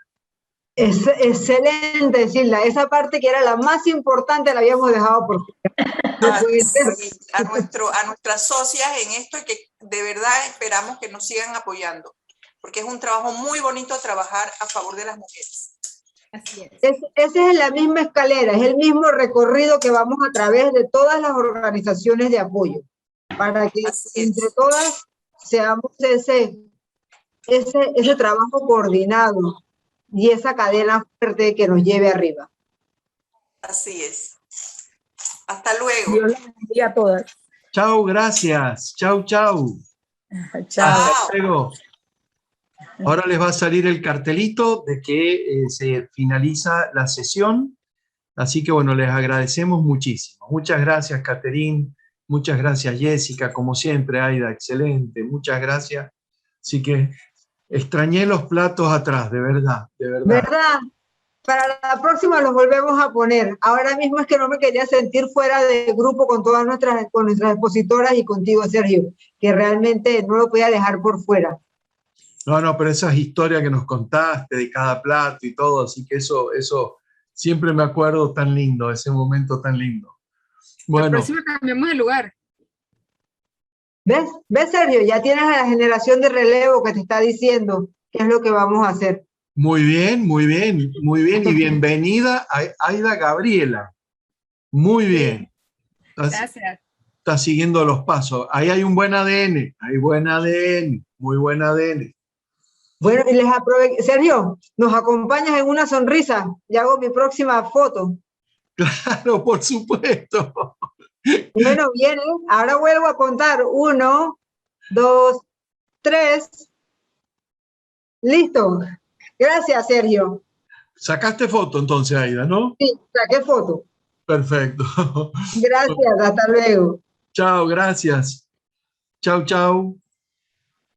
Es excelente, Silda. Esa parte que era la más importante la habíamos dejado por fuera. No puede ser. A nuestras socias en esto y que de verdad esperamos que nos sigan apoyando, porque es un trabajo muy bonito trabajar a favor de las mujeres. Así es. Ese es la misma escalera, es el mismo recorrido que vamos a través de todas las organizaciones de apoyo, para que entre todas seamos ese trabajo coordinado y esa cadena fuerte que nos lleve arriba. Así es. Hasta luego. Dios las bendiga a todas. Chao, gracias. Chao, chao. Chao. Hasta luego. Ahora les va a salir el cartelito de que se finaliza la sesión. Así que bueno, les agradecemos muchísimo. Muchas gracias, Caterine. Muchas gracias, Jessica. Como siempre, Aida, excelente. Muchas gracias. Así que extrañé los platos atrás, de verdad, de verdad. ¿Verdad? Para la próxima los volvemos a poner. Ahora mismo es que no me quería sentir fuera de grupo con todas nuestras expositoras y contigo, Sergio, que realmente no lo podía dejar por fuera. No, pero esas historias que nos contaste de cada plato y todo, así que eso siempre me acuerdo tan lindo, ese momento tan lindo. Bueno. La próxima cambiamos de lugar. ¿Ves, Sergio? Ya tienes a la generación de relevo que te está diciendo qué es lo que vamos a hacer. Muy bien, muy bien, muy bien. Y bienvenida a Aida Gabriela. Muy bien. Gracias. Está siguiendo los pasos. Ahí hay un buen ADN, hay buen ADN, muy buen ADN. Bueno, y les aprovecho. Sergio, ¿nos acompañas en una sonrisa? Y hago mi próxima foto. Claro, por supuesto. Bueno, viene. Ahora vuelvo a contar. 1, 2, 3. Listo. Gracias, Sergio. Sacaste foto entonces, Aida, ¿no? Sí, saqué foto. Perfecto. Gracias, hasta luego. Chao, gracias. Chao, chao.